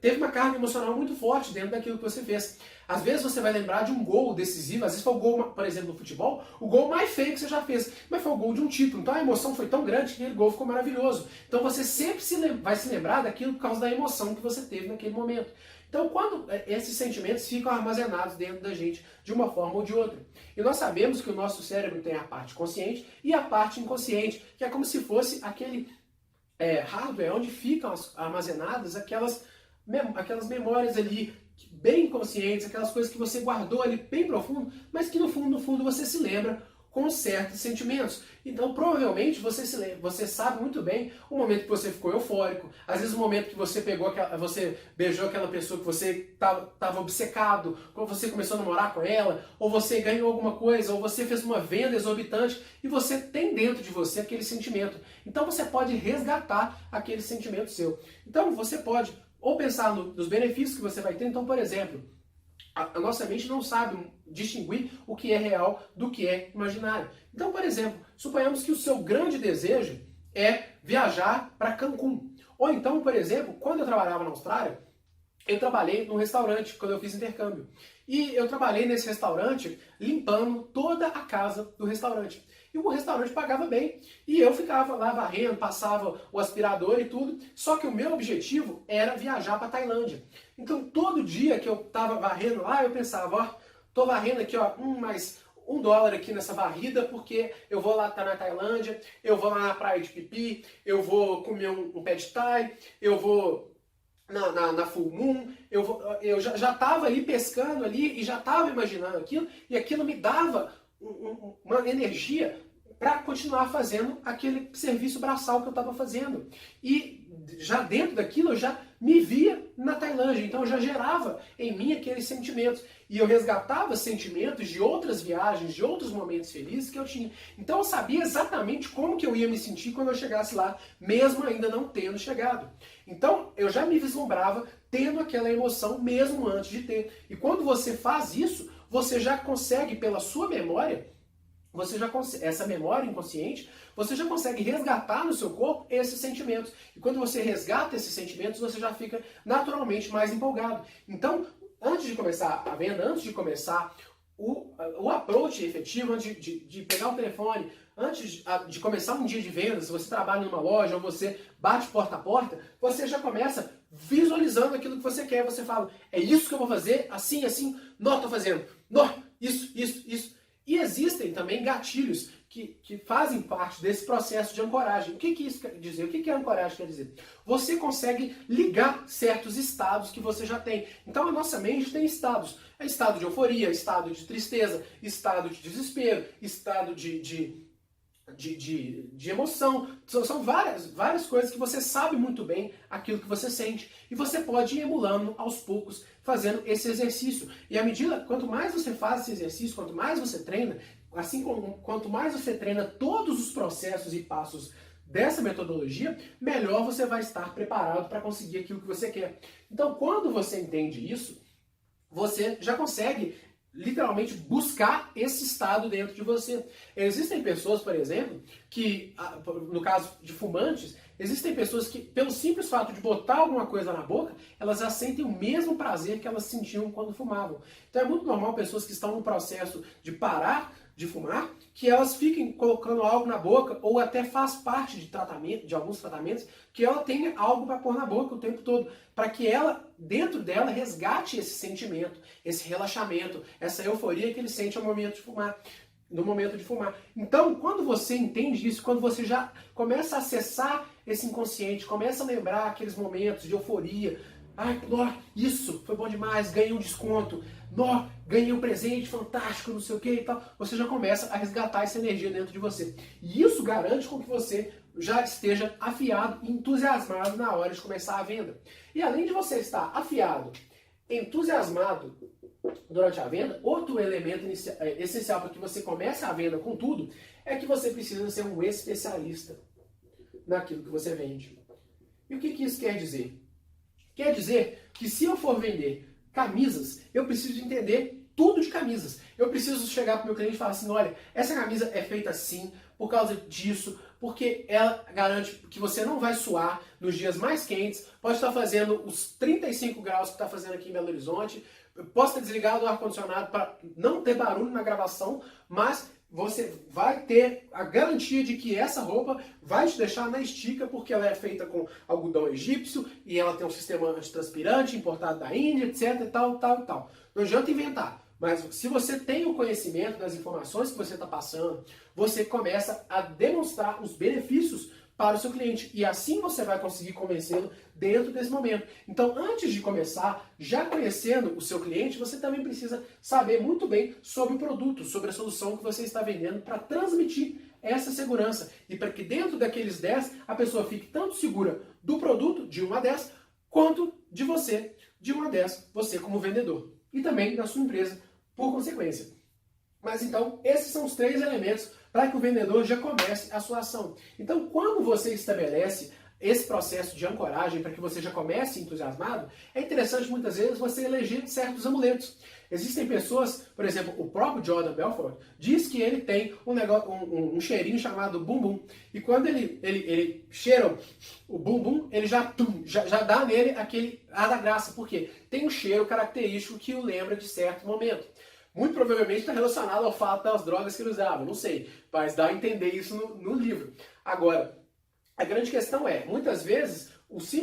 teve uma carga emocional muito forte dentro daquilo que você fez. Às vezes você vai lembrar de um gol decisivo, às vezes foi o gol, por exemplo, no futebol, o gol mais feio que você já fez, mas foi o gol de um título. Então a emoção foi tão grande que aquele gol ficou maravilhoso. Então você sempre vai se lembrar daquilo por causa da emoção que você teve naquele momento. Então, quando esses sentimentos ficam armazenados dentro da gente de uma forma ou de outra. E nós sabemos que o nosso cérebro tem a parte consciente e a parte inconsciente, que é como se fosse aquele hardware onde ficam armazenadas aquelas memórias ali bem conscientes, aquelas coisas que você guardou ali bem profundo, mas que no fundo você se lembra com certos sentimentos. Então, provavelmente, você sabe muito bem o momento que você ficou eufórico, às vezes o momento que você você beijou aquela pessoa que você estava obcecado, quando você começou a namorar com ela, ou você ganhou alguma coisa, ou você fez uma venda exorbitante, e você tem dentro de você aquele sentimento. Então, você pode resgatar aquele sentimento seu. Então, você pode ou pensar nos benefícios que você vai ter. Então, por exemplo, a nossa mente não sabe distinguir o que é real do que é imaginário. Então, por exemplo, suponhamos que o seu grande desejo é viajar para Cancún. Ou então, por exemplo, quando eu trabalhava na Austrália, eu trabalhei num restaurante quando eu fiz intercâmbio. E eu trabalhei nesse restaurante limpando toda a casa do restaurante. E o restaurante pagava bem. E eu ficava lá varrendo, passava o aspirador e tudo. Só que o meu objetivo era viajar para Tailândia. Então todo dia que eu estava varrendo lá, eu pensava, ó, tô varrendo aqui, ó, mais $1 aqui nessa varrida, porque eu vou lá na Tailândia, eu vou lá na praia de Phi Phi, eu vou comer um pad thai, eu vou na Full Moon, eu já estava ali pescando ali e já estava imaginando aquilo, e aquilo me dava uma energia para continuar fazendo aquele serviço braçal que eu estava fazendo. E já dentro daquilo eu já me via na Tailândia, então eu já gerava em mim aqueles sentimentos. E eu resgatava sentimentos de outras viagens, de outros momentos felizes que eu tinha. Então eu sabia exatamente como que eu ia me sentir quando eu chegasse lá, mesmo ainda não tendo chegado. Então eu já me vislumbrava tendo aquela emoção mesmo antes de ter. E quando você faz isso, você já consegue, pela sua memória, essa memória inconsciente, você já consegue resgatar no seu corpo esses sentimentos. E quando você resgata esses sentimentos, você já fica naturalmente mais empolgado. Então, antes de começar a venda, antes de começar o approach efetivo, antes de pegar o telefone, antes de começar um dia de venda, se você trabalha numa loja ou você bate porta a porta, você já começa visualizando aquilo que você quer. Você fala, é isso que eu vou fazer, assim, assim, nó, tô fazendo, nó, isso. E existem também gatilhos que fazem parte desse processo de ancoragem. O que isso quer dizer? O que a ancoragem quer dizer? Você consegue ligar certos estados que você já tem. Então a nossa mente tem estados. É estado de euforia, estado de tristeza, estado de desespero, estado de emoção. São várias coisas que você sabe muito bem aquilo que você sente. E você pode ir emulando aos poucos, fazendo esse exercício. E à medida, quanto mais você faz esse exercício, quanto mais você treina, assim como quanto mais você treina todos os processos e passos dessa metodologia, melhor você vai estar preparado para conseguir aquilo que você quer. Então, quando você entende isso, você já consegue literalmente buscar esse estado dentro de você. Existem pessoas, por exemplo, que, no caso de fumantes, existem pessoas que, pelo simples fato de botar alguma coisa na boca, elas já sentem o mesmo prazer que elas sentiam quando fumavam. Então é muito normal pessoas que estão no processo de parar de fumar, que elas fiquem colocando algo na boca, ou até faz parte de alguns tratamentos, que ela tenha algo para pôr na boca o tempo todo, para que ela, dentro dela, resgate esse sentimento, esse relaxamento, essa euforia que ele sente no momento de fumar. Então, quando você entende isso, quando você já começa a acessar esse inconsciente, começa a lembrar aqueles momentos de euforia, ai, nó, isso foi bom demais, ganhei um desconto, nó, ganhei um presente fantástico, não sei o que e tal, você já começa a resgatar essa energia dentro de você. E isso garante com que você já esteja afiado e entusiasmado na hora de começar a venda. E além de você estar afiado, entusiasmado durante a venda, outro elemento essencial para que você comece a venda com tudo é que você precisa ser um especialista naquilo que você vende. E o que isso quer dizer? Quer dizer que se eu for vender camisas, eu preciso entender tudo de camisas. Eu preciso chegar para o meu cliente e falar assim, olha, essa camisa é feita assim, por causa disso, porque ela garante que você não vai suar nos dias mais quentes, pode estar fazendo os 35 graus que está fazendo aqui em Belo Horizonte, posso ter desligado o ar-condicionado para não ter barulho na gravação, mas você vai ter a garantia de que essa roupa vai te deixar na estica, porque ela é feita com algodão egípcio e ela tem um sistema antitranspirante importado da Índia, etc, e tal. Não adianta inventar. Mas se você tem o conhecimento das informações que você está passando, você começa a demonstrar os benefícios para o seu cliente. E assim você vai conseguir convencê-lo dentro desse momento. Então, antes de começar, já conhecendo o seu cliente, você também precisa saber muito bem sobre o produto, sobre a solução que você está vendendo para transmitir essa segurança. E para que dentro daqueles 10, a pessoa fique tanto segura do produto, de 1 a 10, quanto de você, de 1 a 10, você como vendedor. E também da sua empresa, por consequência. Mas então, esses são os 3 elementos para que o vendedor já comece a sua ação. Então, quando você estabelece esse processo de ancoragem para que você já comece entusiasmado, é interessante muitas vezes você eleger certos amuletos. Existem pessoas, por exemplo, o próprio Jordan Belfort diz que ele tem um cheirinho chamado bumbum. E quando ele cheira o bumbum, ele já dá nele aquele ar da graça. Por quê? Tem um cheiro característico que o lembra de certo momento. Muito provavelmente está relacionado ao fato das drogas que ele usava, não sei, mas dá a entender isso no livro. Agora, a grande questão é, muitas vezes,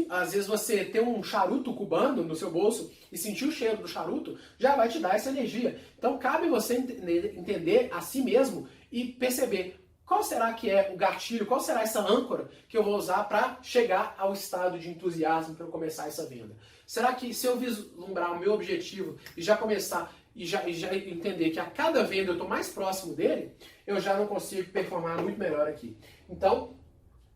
às vezes você ter um charuto cubano no seu bolso e sentir o cheiro do charuto, já vai te dar essa energia. Então cabe você entender a si mesmo e perceber qual será que é o gatilho, qual será essa âncora que eu vou usar para chegar ao estado de entusiasmo para eu começar essa venda. Será que se eu vislumbrar o meu objetivo e já começar e já entender que a cada venda eu estou mais próximo dele, eu já não consigo performar muito melhor aqui. Então,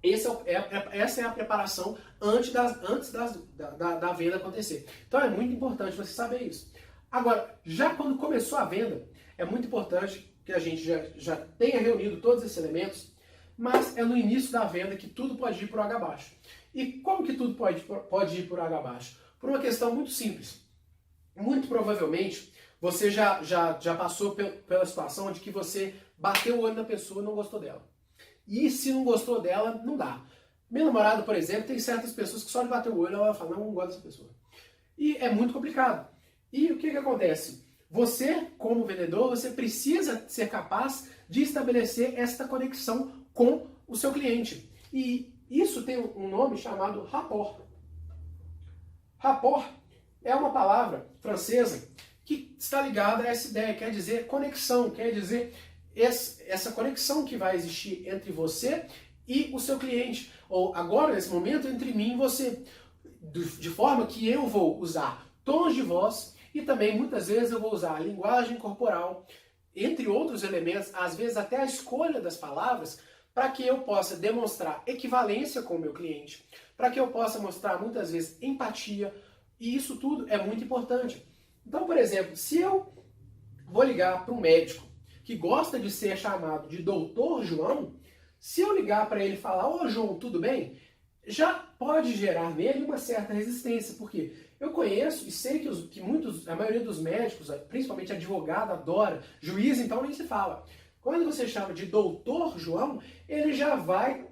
essa é a preparação antes da venda acontecer. Então é muito importante você saber isso. Agora, já quando começou a venda, é muito importante que a gente já tenha reunido todos esses elementos, mas é no início da venda que tudo pode ir por água abaixo. E como que tudo pode ir por água abaixo? Por uma questão muito simples. Muito provavelmente, você já passou pela situação de que você bateu o olho na pessoa e não gostou dela. E se não gostou dela, não dá. Meu namorado, por exemplo, tem certas pessoas que só de bater o olho, ela fala, não gosto dessa pessoa. E é muito complicado. E o que acontece? Você, como vendedor, você precisa ser capaz de estabelecer esta conexão com o seu cliente. E isso tem um nome chamado rapport. Rapport é uma palavra francesa que está ligada a essa ideia, quer dizer conexão, quer dizer essa conexão que vai existir entre você e o seu cliente, ou agora, nesse momento, entre mim e você, de forma que eu vou usar tons de voz e também, muitas vezes, eu vou usar a linguagem corporal, entre outros elementos, às vezes até a escolha das palavras, para que eu possa demonstrar equivalência com o meu cliente, para que eu possa mostrar, muitas vezes, empatia, e isso tudo é muito importante. Então, por exemplo, se eu vou ligar para um médico que gosta de ser chamado de Doutor João, se eu ligar para ele e falar, ô João, tudo bem? Já pode gerar nele uma certa resistência, porque eu conheço e sei que a maioria dos médicos, principalmente advogado, adora, juiz então nem se fala. Quando você chama de Doutor João, ele já vai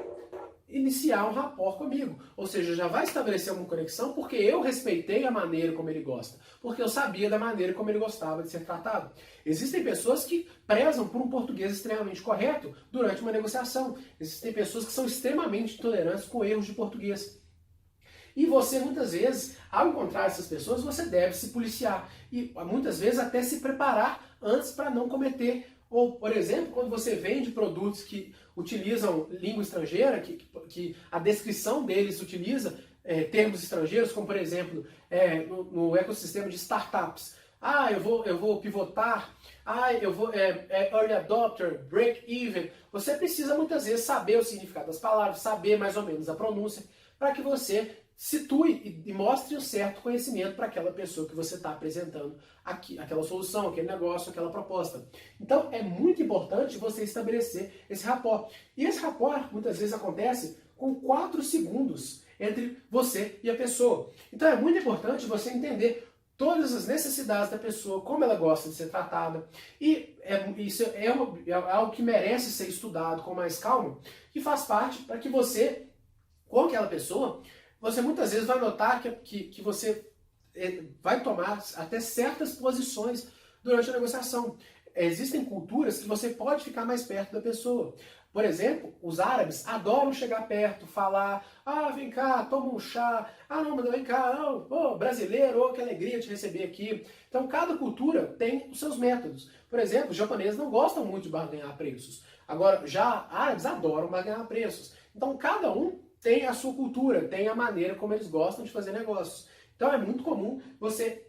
iniciar um rapport comigo, ou seja, já vai estabelecer uma conexão porque eu respeitei a maneira como ele gosta, porque eu sabia da maneira como ele gostava de ser tratado. Existem pessoas que prezam por um português extremamente correto durante uma negociação. Existem pessoas que são extremamente intolerantes com erros de português. E você, muitas vezes, ao encontrar essas pessoas, você deve se policiar e, muitas vezes, até se preparar antes para não cometer. Ou, por exemplo, quando você vende produtos que utilizam língua estrangeira, que a descrição deles utiliza termos estrangeiros, como, por exemplo, no ecossistema de startups. Ah, eu vou pivotar. Ah, eu vou early adopter, break even. Você precisa, muitas vezes, saber o significado das palavras, saber mais ou menos a pronúncia, para que você situe e mostre um certo conhecimento para aquela pessoa que você está apresentando aquela solução, aquele negócio, aquela proposta. Então, é muito importante você estabelecer esse rapport. E esse rapport, muitas vezes, acontece com 4 segundos entre você e a pessoa. Então, é muito importante você entender todas as necessidades da pessoa, como ela gosta de ser tratada. E isso é algo que merece ser estudado com mais calma, que faz parte para que você, com aquela pessoa, você muitas vezes vai notar que você vai tomar até certas posições durante a negociação. Existem culturas que você pode ficar mais perto da pessoa. Por exemplo, os árabes adoram chegar perto, falar, ah, vem cá, toma um chá, ah, não, mas vem cá, não, oh, brasileiro, oh, que alegria te receber aqui. Então, cada cultura tem os seus métodos. Por exemplo, os japoneses não gostam muito de barganhar preços. Agora, já árabes adoram barganhar preços. Então cada um tem a sua cultura, tem a maneira como eles gostam de fazer negócios. Então é muito comum você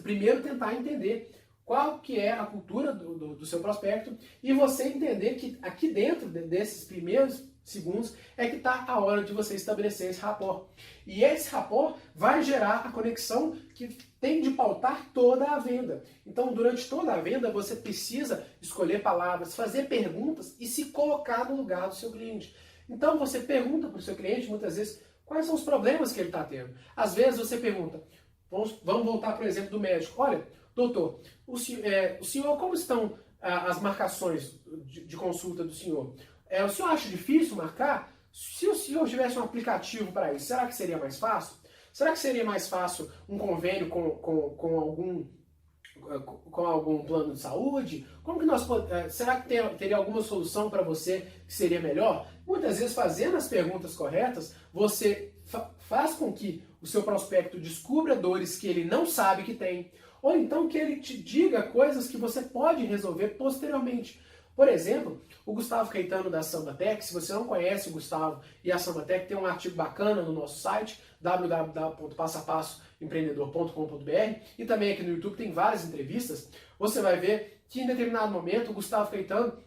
primeiro tentar entender qual que é a cultura do seu prospecto e você entender que aqui dentro desses primeiros segundos é que está a hora de você estabelecer esse rapport. E esse rapport vai gerar a conexão que tem de pautar toda a venda. Então, durante toda a venda, você precisa escolher palavras, fazer perguntas e se colocar no lugar do seu cliente. Então, você pergunta para o seu cliente, muitas vezes, quais são os problemas que ele está tendo. Às vezes, você pergunta, vamos voltar para o exemplo do médico. Olha, doutor, o senhor como estão as marcações de consulta do senhor? O senhor acha difícil marcar? Se o senhor tivesse um aplicativo para isso, será que seria mais fácil? Será que seria mais fácil um convênio com algum plano de saúde? Como que será que teria alguma solução para você que seria melhor? Muitas vezes, fazendo as perguntas corretas, você faz com que o seu prospecto descubra dores que ele não sabe que tem, ou então que ele te diga coisas que você pode resolver posteriormente. Por exemplo, o Gustavo Caetano da Sambatec, se você não conhece o Gustavo e a Sambatec, tem um artigo bacana no nosso site, www.passapassoempreendedor.com.br, e também aqui no YouTube tem várias entrevistas. Você vai ver que em determinado momento o Gustavo Caetano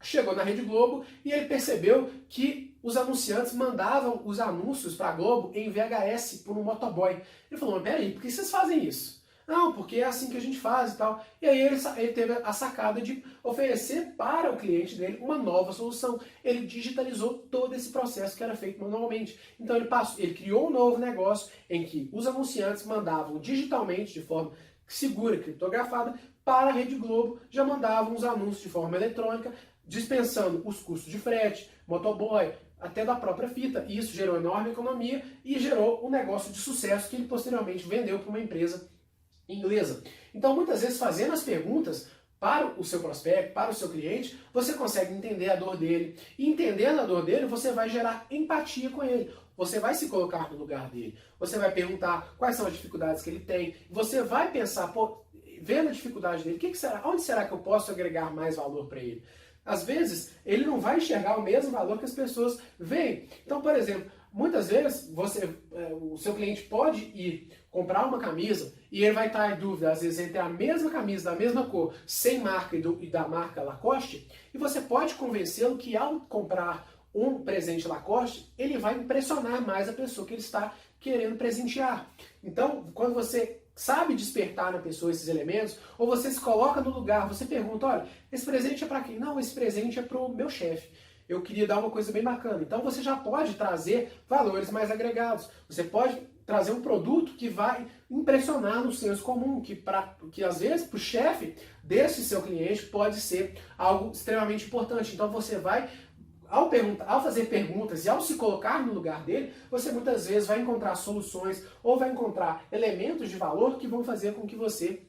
chegou na Rede Globo e ele percebeu que os anunciantes mandavam os anúncios para a Globo em VHS por um motoboy. Ele falou, mas peraí, por que vocês fazem isso? Não, porque é assim que a gente faz e tal. E aí ele teve a sacada de oferecer para o cliente dele uma nova solução. Ele digitalizou todo esse processo que era feito manualmente. Então ele criou um novo negócio em que os anunciantes mandavam digitalmente, de forma segura, criptografada, para a Rede Globo, já mandavam os anúncios de forma eletrônica, dispensando os custos de frete, motoboy, até da própria fita. E isso gerou enorme economia e gerou um negócio de sucesso que ele posteriormente vendeu para uma empresa inglesa. Então, muitas vezes, fazendo as perguntas para o seu prospecto, para o seu cliente, você consegue entender a dor dele. E entendendo a dor dele, você vai gerar empatia com ele. Você vai se colocar no lugar dele. Você vai perguntar quais são as dificuldades que ele tem. Você vai pensar, pô, vendo a dificuldade dele, onde será que eu posso agregar mais valor para ele? Às vezes, ele não vai enxergar o mesmo valor que as pessoas veem. Então, por exemplo, muitas vezes o seu cliente pode ir comprar uma camisa e ele vai estar em dúvida, às vezes, entre a mesma camisa da mesma cor, sem marca e da marca Lacoste, e você pode convencê-lo que ao comprar um presente Lacoste, ele vai impressionar mais a pessoa que ele está querendo presentear. Então, quando você sabe despertar na pessoa esses elementos, ou você se coloca no lugar, você pergunta, olha, esse presente é para quem? Não, esse presente é para o meu chefe. Eu queria dar uma coisa bem bacana. Então você já pode trazer valores mais agregados. Você pode trazer um produto que vai impressionar no senso comum, que às vezes para o chefe desse seu cliente pode ser algo extremamente importante. Então você vai, ao fazer perguntas e ao se colocar no lugar dele, você muitas vezes vai encontrar soluções ou vai encontrar elementos de valor que vão fazer com que você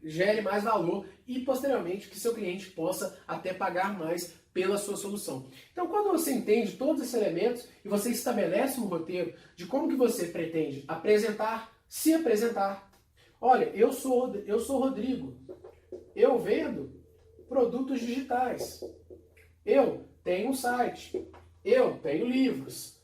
gere mais valor e posteriormente que seu cliente possa até pagar mais pela sua solução. Então, quando você entende todos esses elementos e você estabelece um roteiro de como que você pretende se apresentar. Olha, eu sou Rodrigo, eu vendo produtos digitais, eu tenho um site, eu tenho livros,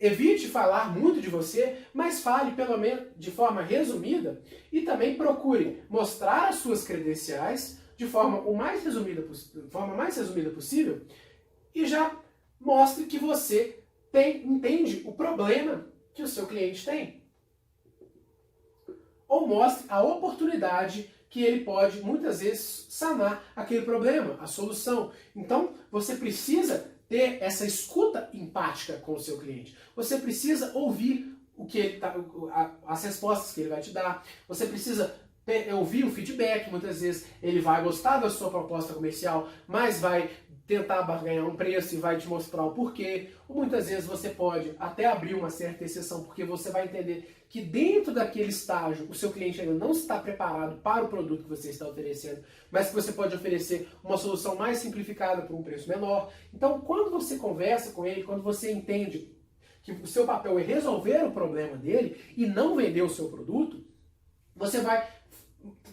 evite falar muito de você, mas fale pelo menos de forma resumida e também procure mostrar as suas credenciais de forma mais resumida possível e já mostre que você entende o problema que o seu cliente tem. Ou mostre a oportunidade que ele pode, muitas vezes, sanar aquele problema, a solução. Então, você precisa ter essa escuta empática com o seu cliente. Você precisa ouvir as respostas que ele vai te dar. Você precisa ouvir o feedback. Muitas vezes ele vai gostar da sua proposta comercial, mas vai tentar barganhar um preço e vai te mostrar o porquê. Ou muitas vezes você pode até abrir uma certa exceção, porque você vai entender que dentro daquele estágio o seu cliente ainda não está preparado para o produto que você está oferecendo, mas que você pode oferecer uma solução mais simplificada por um preço menor. Então, quando você conversa com ele, quando você entende que o seu papel é resolver o problema dele e não vender o seu produto, você vai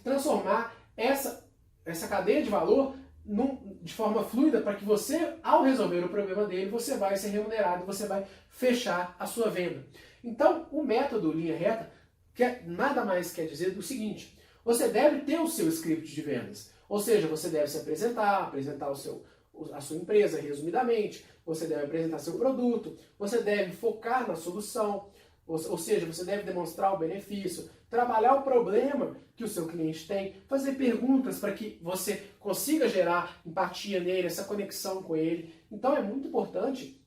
transformar essa cadeia de valor de forma fluida para que você, ao resolver o problema dele, você vai ser remunerado, você vai fechar a sua venda. Então, o método linha reta nada mais quer dizer do seguinte: você deve ter o seu script de vendas, ou seja, você deve se apresentar a sua empresa resumidamente, você deve apresentar seu produto, você deve focar na solução, ou seja, você deve demonstrar o benefício, trabalhar o problema que o seu cliente tem, fazer perguntas para que você consiga gerar empatia nele, essa conexão com ele. Então é muito importante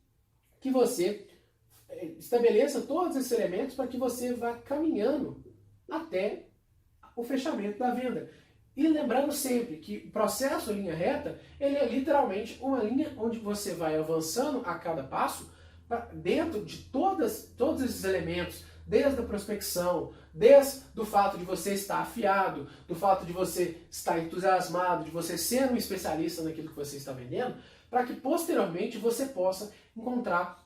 que você estabeleça todos esses elementos para que você vá caminhando até o fechamento da venda. E lembrando sempre que o processo linha reta, ele é literalmente uma linha onde você vai avançando a cada passo dentro de todos esses elementos, desde a prospecção, desde o fato de você estar afiado, do fato de você estar entusiasmado, de você ser um especialista naquilo que você está vendendo, para que posteriormente você possa encontrar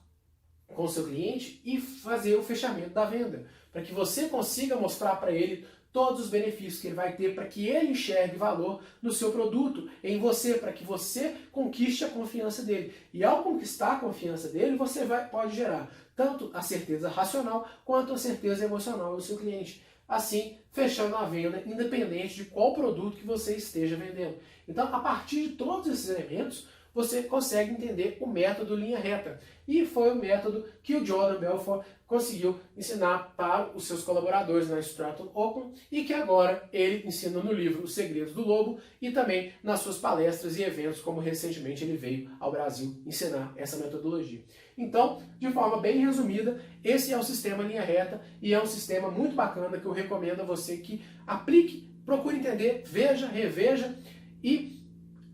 com o seu cliente e fazer o fechamento da venda, para que você consiga mostrar para ele todos os benefícios que ele vai ter, para que ele enxergue valor no seu produto, em você, para que você conquiste a confiança dele. E ao conquistar a confiança dele, você pode gerar tanto a certeza racional quanto a certeza emocional do seu cliente. Assim, fechando a venda, independente de qual produto que você esteja vendendo. Então, a partir de todos esses elementos, você consegue entender o método linha reta. E foi o método que o Jordan Belfort conseguiu ensinar para os seus colaboradores na Stratton Open e que agora ele ensina no livro Os Segredos do Lobo e também nas suas palestras e eventos, como recentemente ele veio ao Brasil ensinar essa metodologia. Então, de forma bem resumida, esse é o sistema linha reta e é um sistema muito bacana que eu recomendo a você que aplique, procure entender, veja, reveja e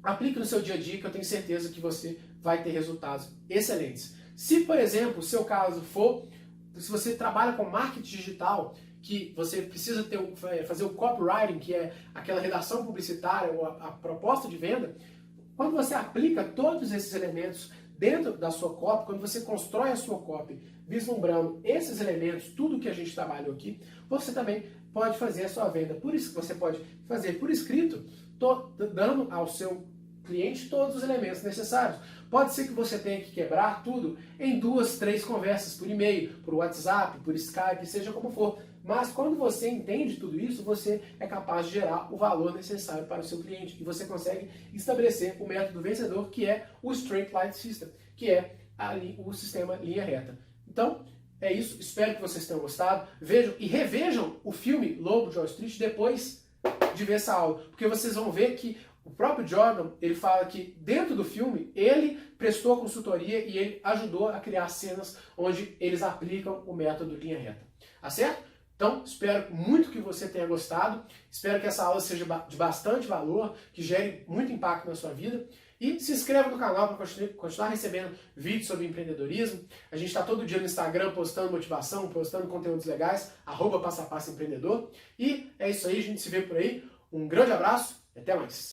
aplique no seu dia a dia, que eu tenho certeza que você vai ter resultados excelentes. Se, por exemplo, o seu caso for, se você trabalha com marketing digital, que você precisa fazer o copywriting, que é aquela redação publicitária ou a proposta de venda, quando você aplica todos esses elementos dentro da sua copy, quando você constrói a sua copy vislumbrando esses elementos, tudo que a gente trabalhou aqui, você também pode fazer a sua venda. Por isso que você pode fazer por escrito, dando ao seu cliente todos os elementos necessários. Pode ser que você tenha que quebrar tudo em 2, 3 conversas por e-mail, por WhatsApp, por Skype, seja como for. Mas quando você entende tudo isso, você é capaz de gerar o valor necessário para o seu cliente e você consegue estabelecer o método vencedor, que é o Straight Line System, que é o sistema linha reta. Então, é isso. Espero que vocês tenham gostado. Vejam e revejam o filme Lobo de Wall Street depois de ver essa aula, porque vocês vão ver que o próprio Jordan, ele fala que dentro do filme, ele prestou consultoria e ele ajudou a criar cenas onde eles aplicam o método linha reta. Tá certo? Então, espero muito que você tenha gostado, espero que essa aula seja de bastante valor, que gere muito impacto na sua vida. E se inscreva no canal para continuar recebendo vídeos sobre empreendedorismo. A gente está todo dia no Instagram postando motivação, postando conteúdos legais, @passapasso empreendedor. E é isso aí, a gente se vê por aí. Um grande abraço e até mais.